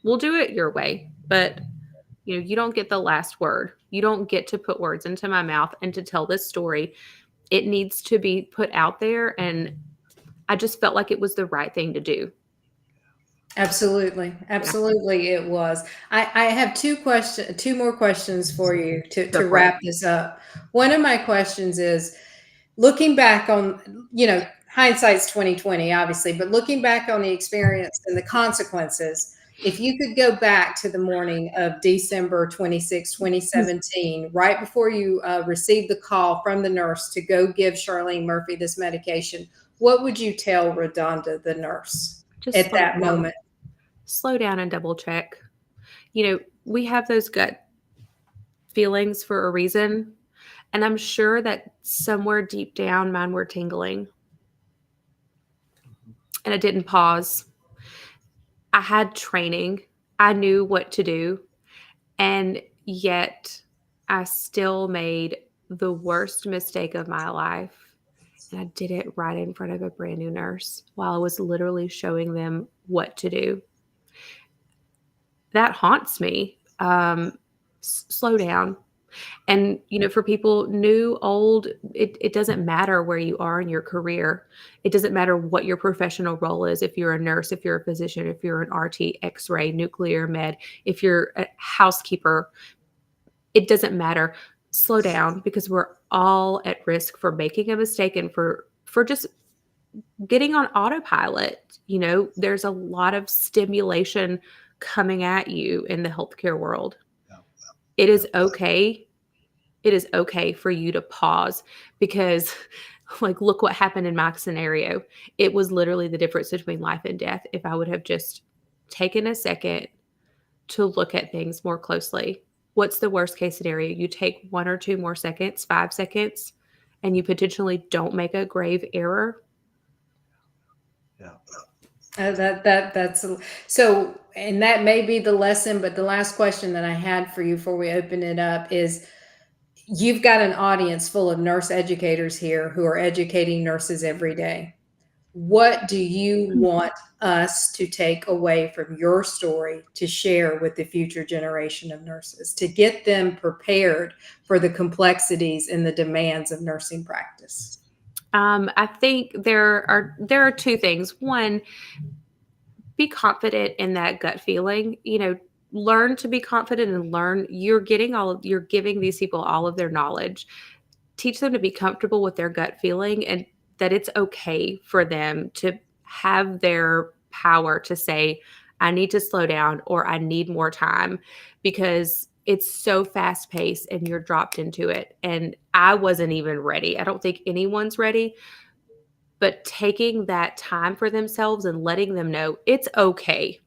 We'll do it your way, but you don't get the last word. You don't get to put words into my mouth and to tell this story. It needs to be put out there. And I just felt like it was the right thing to do. Absolutely. Yeah. Absolutely it was. I have two more questions for you Go to for it. wrap this up. One of my questions is, looking back on, hindsight's 2020, obviously, but looking back on the experience and the consequences, If you could go back to the morning of December 26, 2017, right before you received the call from the nurse to go give Charlene Murphy this medication, what would you tell RaDonda, the nurse, Just at that moment? slow down and double check. We have those gut feelings for a reason. And I'm sure that somewhere deep down, mine were tingling. And I didn't pause. I had training. I knew what to do. And yet I still made the worst mistake of my life. And I did it right in front of a brand new nurse while I was literally showing them what to do. That haunts me. Slow down. And, for people new, old, it doesn't matter where you are in your career. It doesn't matter what your professional role is. If you're a nurse, if you're a physician, if you're an RT, X-ray, nuclear med, if you're a housekeeper, it doesn't matter. Slow down, because we're all at risk for making a mistake and for just getting on autopilot. There's a lot of stimulation coming at you in the healthcare world. It is okay. It is okay for you to pause, because look what happened in my scenario. It was literally the difference between life and death if I would have just taken a second to look at things more closely. What's the worst case scenario? You take 1 or 2 more seconds, 5 seconds, and you potentially don't make a grave error. Yeah. That's so, and that may be the lesson, but the last question that I had for you before we open it up is, you've got an audience full of nurse educators here who are educating nurses every day. What do you want us to take away from your story to share with the future generation of nurses, to get them prepared for the complexities and the demands of nursing practice? I think there are 2 things. One, be confident in that gut feeling. Learn to be confident and learn. You're giving these people all of their knowledge. Teach them to be comfortable with their gut feeling, and that it's okay for them to have their power to say, I need to slow down, or I need more time, because it's so fast paced and you're dropped into it. And I wasn't even ready. I don't think anyone's ready. But taking that time for themselves and letting them know it's okay.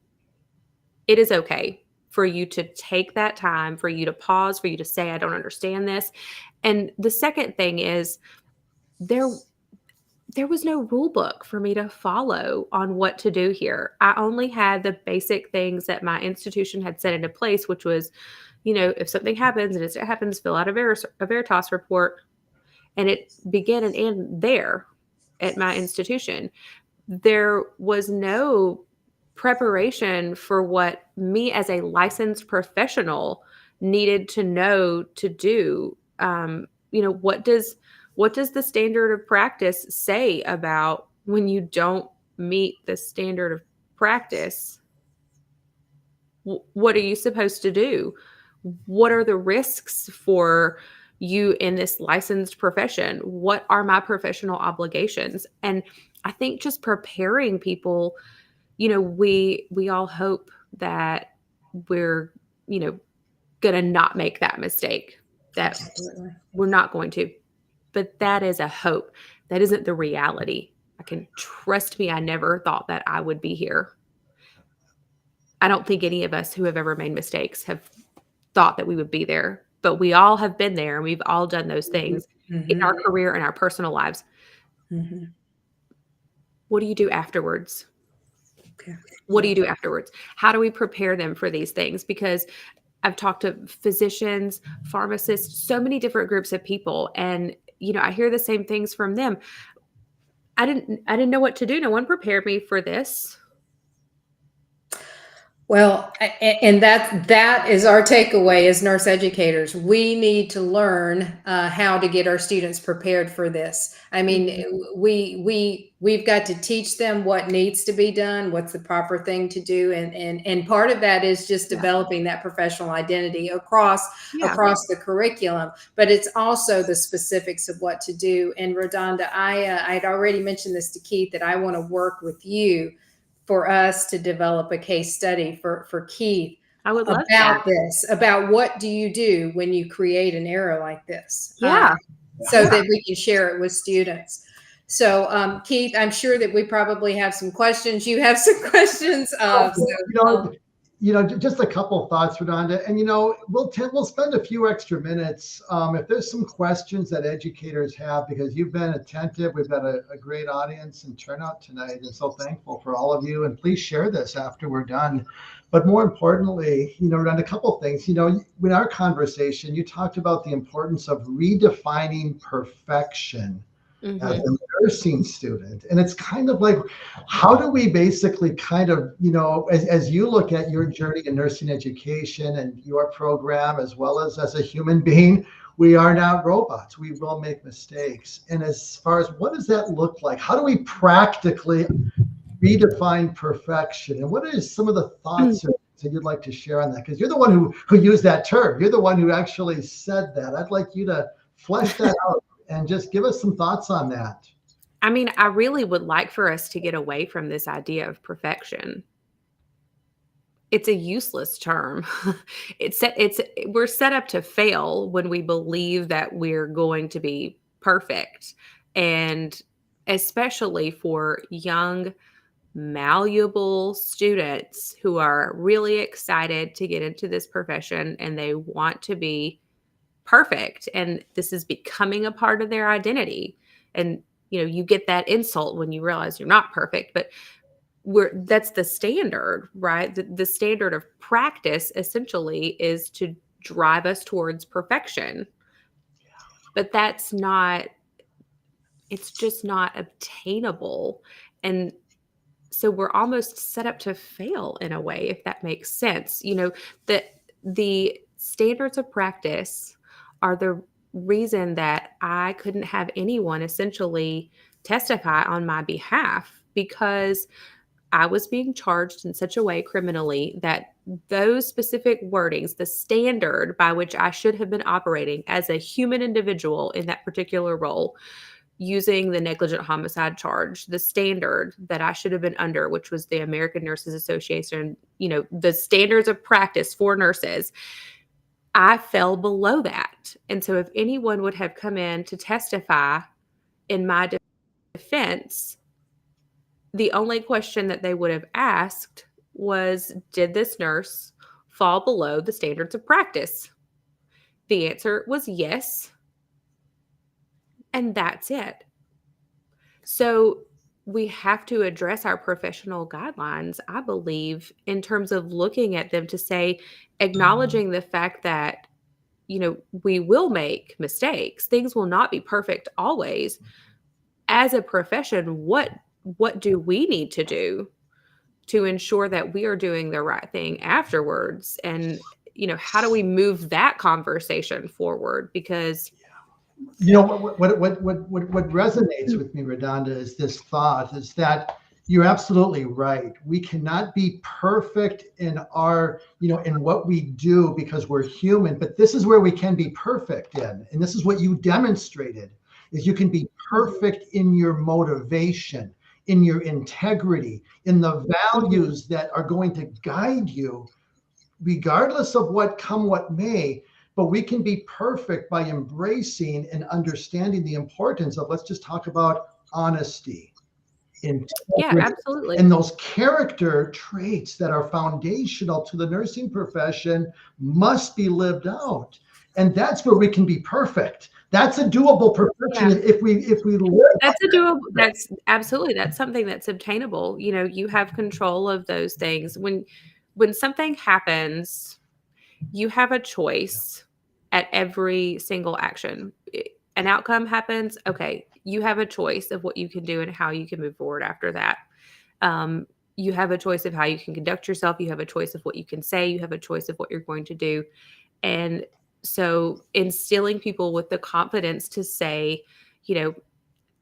It is okay for you to take that time, for you to pause, for you to say, I don't understand this. And the second thing is, there was no rule book for me to follow on what to do here. I only had the basic things that my institution had set into place, which was, if something happens, and it happens, fill out a Veritas report. And it began and ended there at my institution. There was no preparation for what me as a licensed professional needed to know to do. What does the standard of practice say about when you don't meet the standard of practice? What are you supposed to do? What are the risks for you in this licensed profession? What are my professional obligations? And I think just preparing people, we all hope that we're, going to not make that mistake, that Absolutely. we're not going to. But that is a hope. That isn't the reality. Trust me, I never thought that I would be here. I don't think any of us who have ever made mistakes have thought that we would be there, but we all have been there, and we've all done those things in our career and our personal lives. Mm-hmm. What do you do afterwards? Okay. What do you do afterwards? How do we prepare them for these things? Because I've talked to physicians, pharmacists, so many different groups of people, and I hear the same things from them. I didn't know what to do. No one prepared me for this. Well, and that is our takeaway as nurse educators. We need to learn how to get our students prepared for this. I mean, we've got to teach them what needs to be done, what's the proper thing to do, and part of that is just developing that professional identity across the curriculum. But it's also the specifics of what to do. And RaDonda, I'd already mentioned this to Keith, that I want to work with you for us to develop a case study for Keith I would love about that. this, about what do you do when you create an error like this? Yeah. So that we can share it with students. So, Keith, I'm sure that we probably have some questions. You have some questions. Just a couple thoughts, RaDonda, and we'll spend a few extra minutes if there's some questions that educators have, because you've been attentive. We've got a great audience and turnout tonight, and so thankful for all of you. And please share this after we're done. But more importantly, RaDonda, a couple things. In our conversation, you talked about the importance of redefining perfection. As a nursing student. And it's kind of like, how do we basically kind of, as you look at your journey in nursing education and your program, as well as a human being, we are not robots. We will make mistakes. And as far as what does that look like? How do we practically redefine perfection? And what are some of the thoughts that you'd like to share on that? Because you're the one who used that term. You're the one who actually said that. I'd like you to flesh that out and just give us some thoughts on that. I mean, I really would like for us to get away from this idea of perfection. It's a useless term. We're set up to fail when we believe that we're going to be perfect. And especially for young, malleable students who are really excited to get into this profession and they want to be perfect, and this is becoming a part of their identity. And you get that insult when you realize you're not perfect, but that's the standard, right? The standard of practice essentially is to drive us towards perfection. But it's just not obtainable. And so we're almost set up to fail in a way, if that makes sense. The standards of practice are the reason that I couldn't have anyone essentially testify on my behalf, because I was being charged in such a way criminally that those specific wordings, the standard by which I should have been operating as a human individual in that particular role, using the negligent homicide charge, the standard that I should have been under, which was the American Nurses Association, the standards of practice for nurses, I fell below that. And so if anyone would have come in to testify in my defense, the only question that they would have asked was, did this nurse fall below the standards of practice? The answer was yes. And that's it. So we have to address our professional guidelines, I believe, in terms of looking at them to say, acknowledging the fact that, we will make mistakes. Things will not be perfect always. As a profession, what do we need to do to ensure that we are doing the right thing afterwards? And, how do we move that conversation forward? Because what resonates with me, RaDonda, is this thought is that you're absolutely right. We cannot be perfect in our, in what we do because we're human, but this is where we can be perfect in. And this is what you demonstrated, is you can be perfect in your motivation, in your integrity, in the values that are going to guide you, regardless of what may. But we can be perfect by embracing and understanding the importance of, let's just talk about honesty. Yeah, absolutely. And those character traits that are foundational to the nursing profession must be lived out. And that's where we can be perfect. That's a doable perfection. Yeah. If we live. That's a doable. That's absolutely. That's something that's obtainable. You have control of those things. When something happens, you have a choice at every single action. An outcome happens. Okay. You have a choice of what you can do and how you can move forward after that. You have a choice of how you can conduct yourself. You have a choice of what you can say. You have a choice of what you're going to do. And so instilling people with the confidence to say,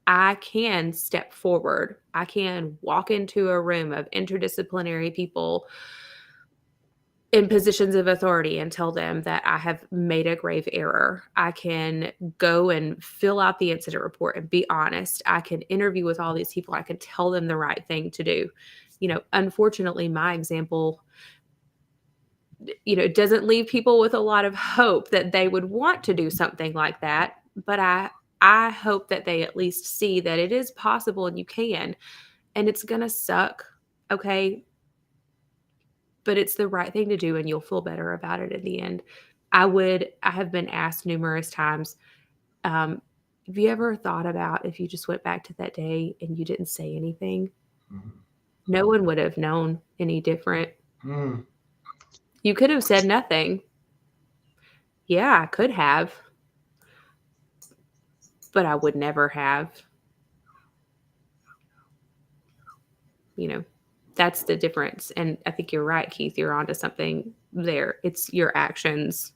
I can step forward. I can walk into a room of interdisciplinary people in positions of authority and tell them that I have made a grave error. I can go and fill out the incident report and be honest. I can interview with all these people. I can tell them the right thing to do. unfortunately, my example, doesn't leave people with a lot of hope that they would want to do something like that. But I hope that they at least see that it is possible and you can, and it's going to suck. Okay. But it's the right thing to do and you'll feel better about it in the end. I have been asked numerous times, have you ever thought about if you just went back to that day and you didn't say anything? Mhm. No one would have known any different. Mm. You could have said nothing. Yeah, I could have, but I would never have. That's the difference. And I think you're right, Keith. You're onto something there. It's your actions,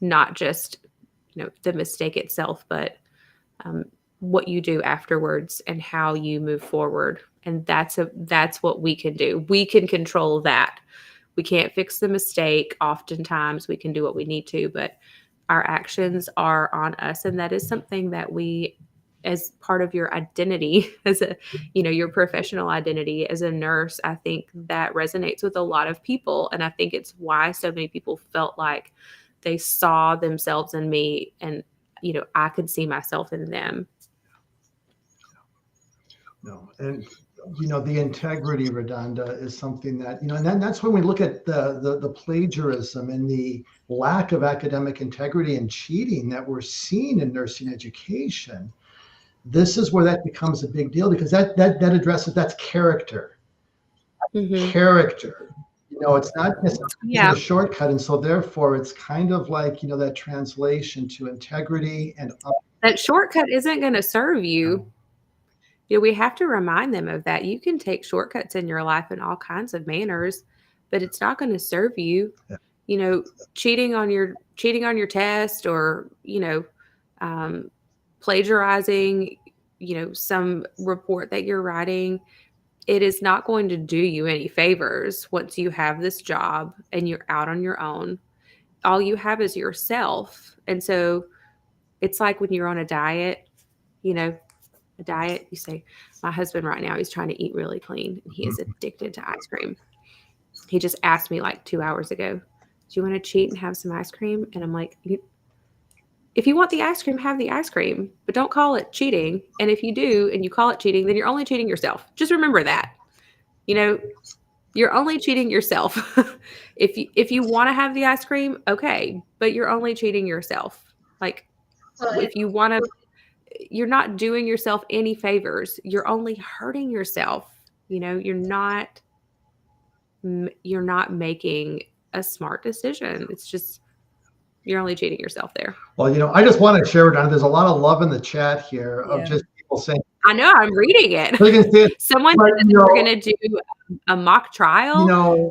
not just, the mistake itself, but what you do afterwards and how you move forward. And that's what we can do. We can control that. We can't fix the mistake. Oftentimes we can do what we need to, but our actions are on us. And that is something that we, as part of your identity, as your professional identity as a nurse, I think that resonates with a lot of people. And I think it's why so many people felt like they saw themselves in me and, I could see myself in them. No, and the integrity, RaDonda, is something that and then that's when we look at the plagiarism and the lack of academic integrity and cheating that we're seeing in nursing education. This is where that becomes a big deal, because that addresses, that's character. Mm-hmm. Character. It's not necessarily a shortcut, and so therefore it's kind of like that translation to integrity and that shortcut isn't going to serve you. We have to remind them of that. You can take shortcuts in your life in all kinds of manners, but it's not going to serve you. Yeah. Cheating on your test, or plagiarizing, some report that you're writing. It is not going to do you any favors once you have this job and you're out on your own. All you have is yourself. And so it's like when you're on a diet, you say, my husband right now, he's trying to eat really clean and he is addicted to ice cream. He just asked me like 2 hours ago, do you want to cheat and have some ice cream? And I'm like, if you want the ice cream, have the ice cream, but don't call it cheating. And if you do, and you call it cheating, then you're only cheating yourself. Just remember that, you're only cheating yourself. If you want to have the ice cream, okay, but you're only cheating yourself. Like, if you want to, you're not doing yourself any favors. You're only hurting yourself. You're not making a smart decision. It's just, you're only cheating yourself there. Well, I just want to share, RaDonda, there's a lot of love in the chat here of just people saying, I know, I'm reading it. Someone said that we're going to do a mock trial,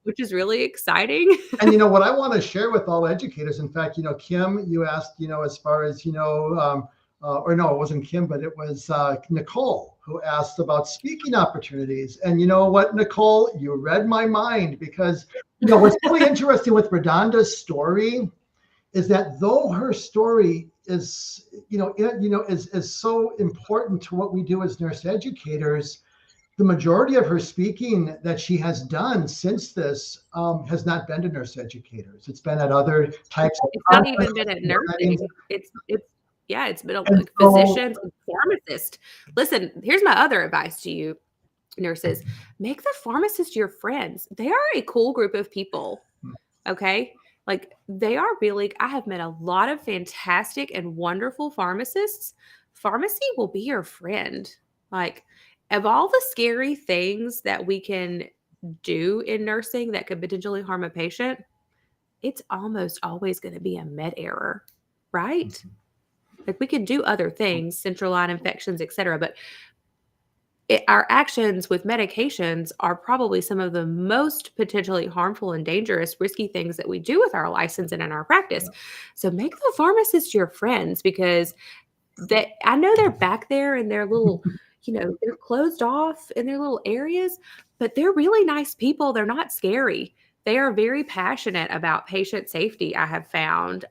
which is really exciting. And what I want to share with all educators, in fact, Kim, you asked, as far as, or no, it wasn't Kim, but it was Nicole who asked about speaking opportunities. And you know what, Nicole, you read my mind, because what's really interesting with RaDonda's story is that though her story is is so important to what we do as nurse educators, the majority of her speaking that she has done since this has not been to nurse educators. It's been at other types of. It's not even been at nursing. It's been like physicians and pharmacists. Listen, here's my other advice to you, nurses. Make the pharmacists your friends. They are a cool group of people. Okay. Like, they are really, I have met a lot of fantastic and wonderful pharmacists. Pharmacy will be your friend. Like, of all the scary things that we can do in nursing that could potentially harm a patient, it's almost always going to be a med error, right? Mm-hmm. Like, we could do other things, central line infections, et cetera, but our actions with medications are probably some of the most potentially harmful and dangerous, risky things that we do with our license and in our practice. So make the pharmacist your friends, because I know they're back there in their little, they're closed off in their little areas, but they're really nice people. They're not scary. They are very passionate about patient safety, I have found.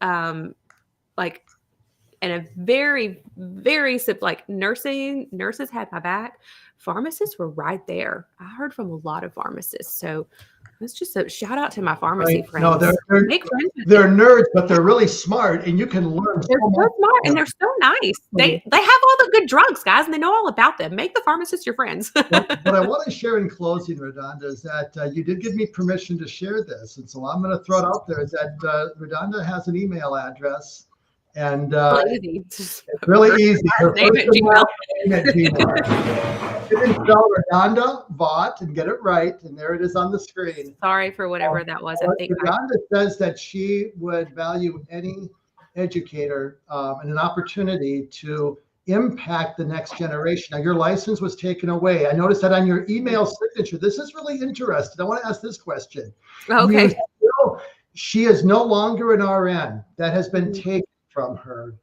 and a very, very simple, like nurses had my back. Pharmacists were right there. I heard from a lot of pharmacists. So it's just a shout out to my pharmacy friends. No, Make friends with they're nerds, but they're really smart, and you can learn. They're so smart and they're so nice. They have all the good drugs, guys, and they know all about them. Make the pharmacists your friends. What I want to share in closing, RaDonda, is that you did give me permission to share this, and so I'm going to throw it out there. Is that RaDonda has an email address, and it's really easy. Her name at Gmail. You can spell RaDonda, Vaught, and get it right, and there it is on the screen. Sorry for whatever that was. I think RaDonda says that she would value any educator and an opportunity to impact the next generation. Now, your license was taken away. I noticed that on your email signature. This is really interesting. I want to ask this question. Okay. She is no longer an RN. That has been taken from her,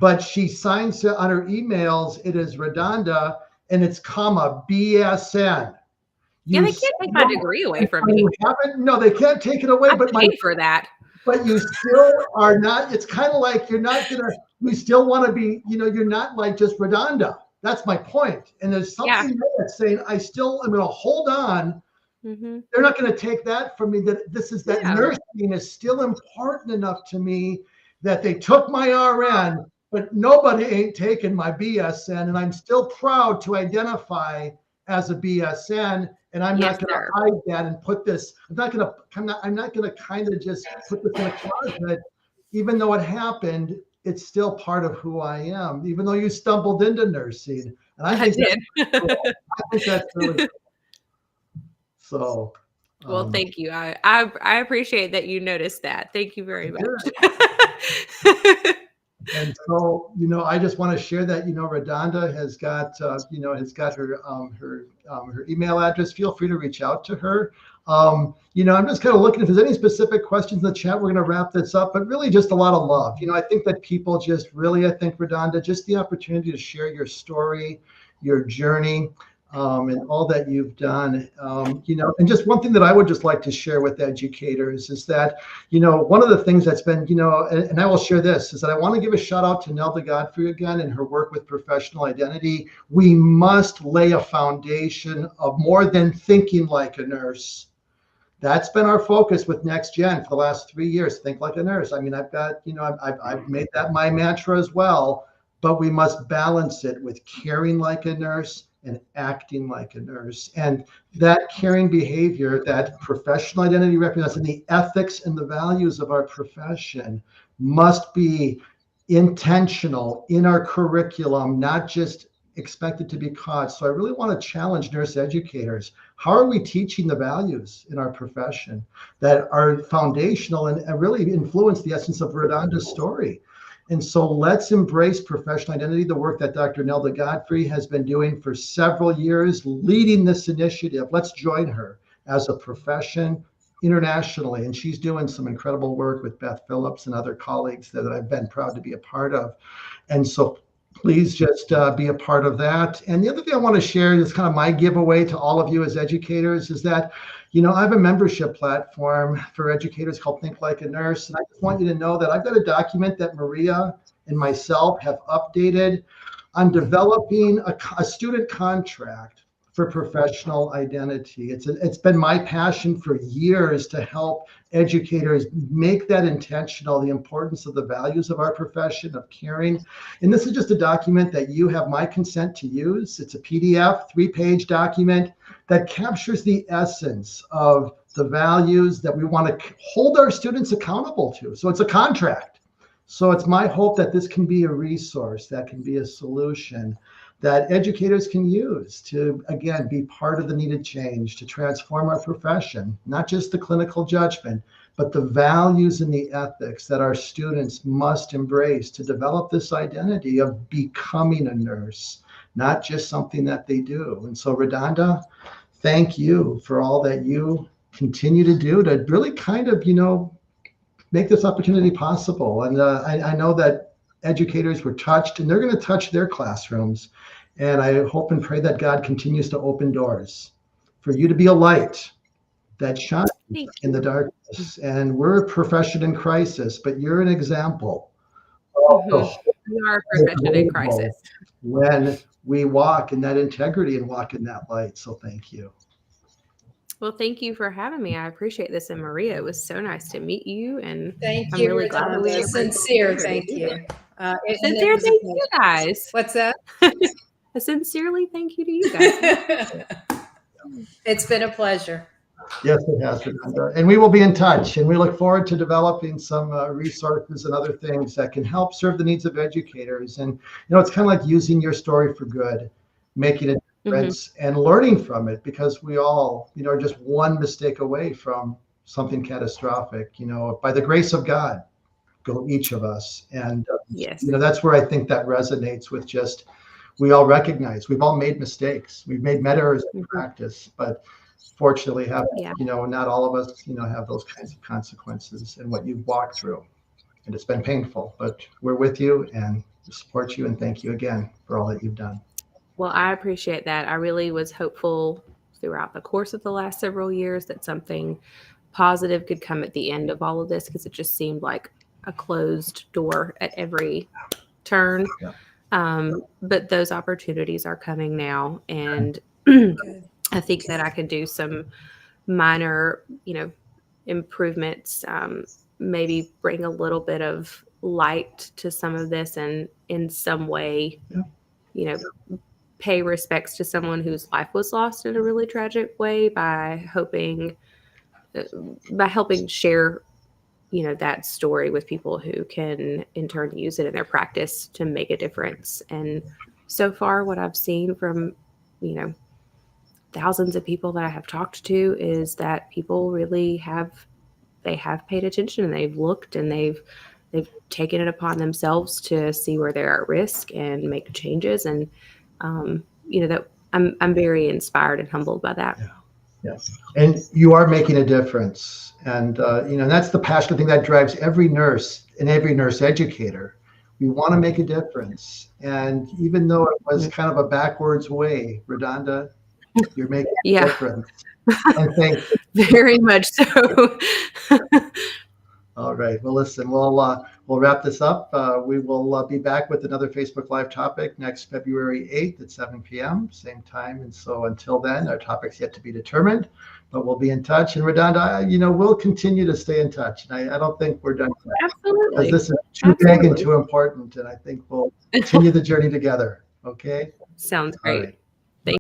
but she signs on her emails. It is RaDonda, and it's comma BSN. They can't take my degree away from me. No, they can't take it away. I paid for that. But you still are not. It's kind of like you're not gonna. We still want to be. You're not like just RaDonda. That's my point. And there's something there that's saying I still am going to hold on. Mm-hmm. They're not going to take that from me. That nursing is still important enough to me that they took my RN. But nobody ain't taking my BSN, and I'm still proud to identify as a BSN. And I'm not going to hide that and put this. I'm not going to kind of just put this in a closet. Even though it happened, it's still part of who I am. Even though you stumbled into nursing, and I did. I think that's really cool. So. Well, thank you. I appreciate that you noticed that. Thank you very much. And so, I just want to share that, RaDonda has got, her email address. Feel free to reach out to her. I'm just kind of looking if there's any specific questions in the chat. We're going to wrap this up, but really just a lot of love. I think that people just really, RaDonda, just the opportunity to share your story, your journey, and all that you've done, and just one thing that I would just like to share with educators is that, one of the things that's been, and I will share this, is that I want to give a shout out to Nelda Godfrey again and her work with professional identity. We must lay a foundation of more than thinking like a nurse. That's been our focus with Next Gen for the last 3 years. Think like a nurse. I mean, I've got, I've made that my mantra as well, but we must balance it with caring like a nurse and acting like a nurse. And that caring behavior that professional identity represents, and the ethics and the values of our profession must be intentional in our curriculum, not just expected to be caught. So I really want to challenge nurse educators. How are we teaching the values in our profession that are foundational and really influence the essence of RaDonda's story? And so let's embrace professional identity, the work that Dr. Nelda Godfrey has been doing for several years, leading this initiative. Let's join her as a profession internationally. And she's doing some incredible work with Beth Phillips and other colleagues that I've been proud to be a part of. And so please just be a part of that. And the other thing I want to share is kind of my giveaway to all of you as educators is that, I have a membership platform for educators called Think Like a Nurse. And I just want you to know that I've got a document that Maria and myself have updated on developing a student contract for professional identity. It's been my passion for years to help educators make that intentional, the importance of the values of our profession, of caring. And this is just a document that you have my consent to use. It's a PDF, 3-page document that captures the essence of the values that we want to hold our students accountable to. So it's a contract. So it's my hope that this can be a resource, that can be a solution that educators can use to, again, be part of the needed change to transform our profession, not just the clinical judgment, but the values and the ethics that our students must embrace to develop this identity of becoming a nurse, not just something that they do. And so, RaDonda, thank you for all that you continue to do to really kind of, make this opportunity possible. And I know that educators were touched, and they're going to touch their classrooms. And I hope and pray that God continues to open doors for you to be a light that shines in the darkness. And we're a profession in crisis, but you're an example also We are a profession in crisis. when we walk in that integrity and walk in that light. So thank you. Well, thank you for having me. I appreciate this. And Maria, it was so nice to meet you. And Thank I'm you, really glad that we RaDonda. were Sincere thank you. And it Sincere was a thank you pleasure. guys. What's that? A sincerely thank you to you guys. It's been a pleasure. Yes, it has, RaDonda. And we will be in touch. And we look forward to developing some resources and other things that can help serve the needs of educators. And, it's kind of like using your story for good, making a difference and learning from it, because we all, are just one mistake away from something catastrophic. By the grace of God, go each of us. And, Yes. that's where I think that resonates with just, we all recognize we've all made mistakes. We've made meta errors in practice, but fortunately not all of us, have those kinds of consequences and what you've walked through. And it's been painful, but we're with you and support you. And thank you again for all that you've done. Well, I appreciate that. I really was hopeful throughout the course of the last several years that something positive could come at the end of all of this, because it just seemed like a closed door at every turn. Yeah. But those opportunities are coming now. And I think that I can do some minor, improvements, maybe bring a little bit of light to some of this, and in some way, pay respects to someone whose life was lost in a really tragic way by helping share, that story with people who can in turn use it in their practice to make a difference. And so far, what I've seen from, thousands of people that I have talked to is that people really have paid attention, and they've looked, and they've taken it upon themselves to see where they're at risk and make changes. And, that I'm very inspired and humbled by that. Yeah. And you are making a difference. And, that's the passionate thing that drives every nurse and every nurse educator. We want to make a difference. And even though it was kind of a backwards way, RaDonda, you're making a difference. And thank you. Very much so. All right. Well, listen, we'll wrap this up. We will be back with another Facebook Live topic next February 8th at 7 p.m., same time. And so until then, our topic's yet to be determined, but we'll be in touch. And RaDonda, we'll continue to stay in touch. And I don't think we're done yet. Absolutely. Because this is too big and too important. And I think we'll continue the journey together. Okay? Sounds great.